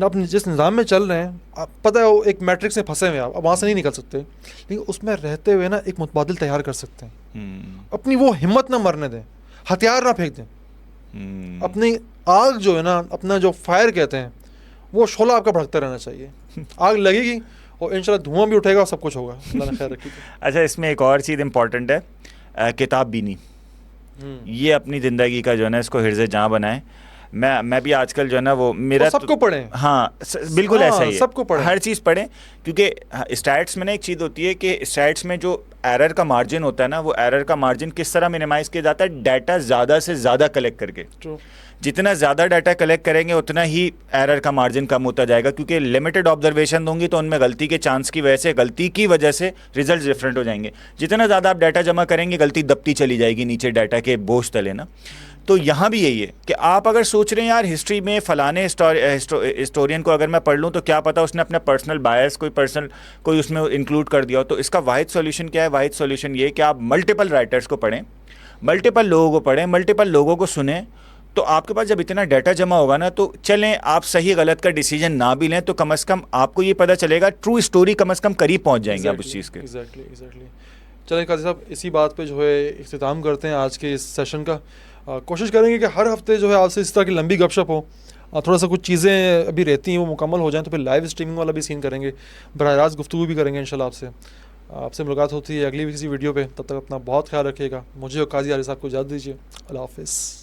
S1: अपने जिस निज़ाम में चल रहे हैं, आप पता है वो एक मैट्रिक्स में फंसे हुए हैं, आप वहाँ से नहीं निकल सकते, लेकिन उसमें रहते हुए ना एक मुतबादिल तैयार कर सकते हैं। अपनी वो हिम्मत ना मरने दें, हथियार ना फेंक दें, अपनी आग जो है ना, अपना जो फायर कहते हैं, वो शोला आपका भड़कता रहना चाहिए। आग लगेगी और इंशाल्लाह धुआं भी उठेगा और सब कुछ होगा, अल्लाह ने खैर रखी।
S2: अच्छा, इसमें एक और चीज़ इंपॉर्टेंट है, किताब बीनी। ये अपनी ज़िंदगी का जो है ना इसको हिर्ज़ जहाँ बनाए। मैं भी आजकल जो है ना वो मेरा
S1: सबको पढ़ें।
S2: हाँ, बिल्कुल ऐसा ही है,
S1: सबको पढ़ें,
S2: हर चीज़ पढ़ें, क्योंकि स्टैट्स में ना एक चीज़ होती है कि स्टैट्स में जो एरर का मार्जिन होता है ना, वो एरर का मार्जिन किस तरह मिनिमाइज़ किया जाता है, डाटा ज़्यादा से ज़्यादा कलेक्ट करके। जितना ज़्यादा डाटा कलेक्ट करेंगे उतना ही एरर का मार्जिन कम होता जाएगा, क्योंकि लिमिटेड ऑब्जर्वेशन होंगी तो उनमें गलती के चांस की गलती की वजह से रिजल्ट डिफरेंट हो जाएंगे। जितना ज़्यादा आप डाटा जमा करेंगे गलती दबती चली जाएगी नीचे डाटा के बोझ तले ना। तो यहाँ भी यही है कि आप अगर सोच रहे हैं यार हिस्ट्री में फ़लाने हिस्टोरियन को अगर मैं पढ़ लूँ तो क्या पता उसने अपना पर्सनल बायस कोई उसमें इंक्लूड कर दिया हो, तो इसका वाहिद सॉल्यूशन क्या है? वाहिद सॉल्यूशन ये कि आप मल्टीपल राइटर्स को पढ़ें, मल्टीपल लोगों को पढ़ें, मल्टीपल लोगों को सुने। तो आपके पास जब इतना डाटा जमा होगा ना, तो चलें आप सही गलत का डिसीजन ना भी लें तो कम से कम आपको ये पता चलेगा, ट्रू स्टोरी कम से कम करीब पहुंच जाएंगे आप उस चीज़ के।
S1: एग्जैक्टली। चलें काजी साहब, इसी बात पे जो है इख्तिताम करते हैं आज के इस सेशन का। कोशिश करेंगे कि हर हफ्ते जो है आपसे इस तरह की लंबी गपशप हो, थोड़ा सा कुछ चीज़ें अभी रहती हैं वो मुकम्मल हो जाएं तो फिर लाइव स्ट्रीमिंग वाला भी सीन करेंगे, बराह रास्त गुफ्तगू भी करेंगे इंशाल्लाह। आपसे मुलाकात होती है अगली किसी वीडियो पे, तब तक अपना बहुत ख्याल रखिएगा। मुझे और काजी आरिफ साहब को इजाज़त दीजिए। अल्लाह हाफ़िज़।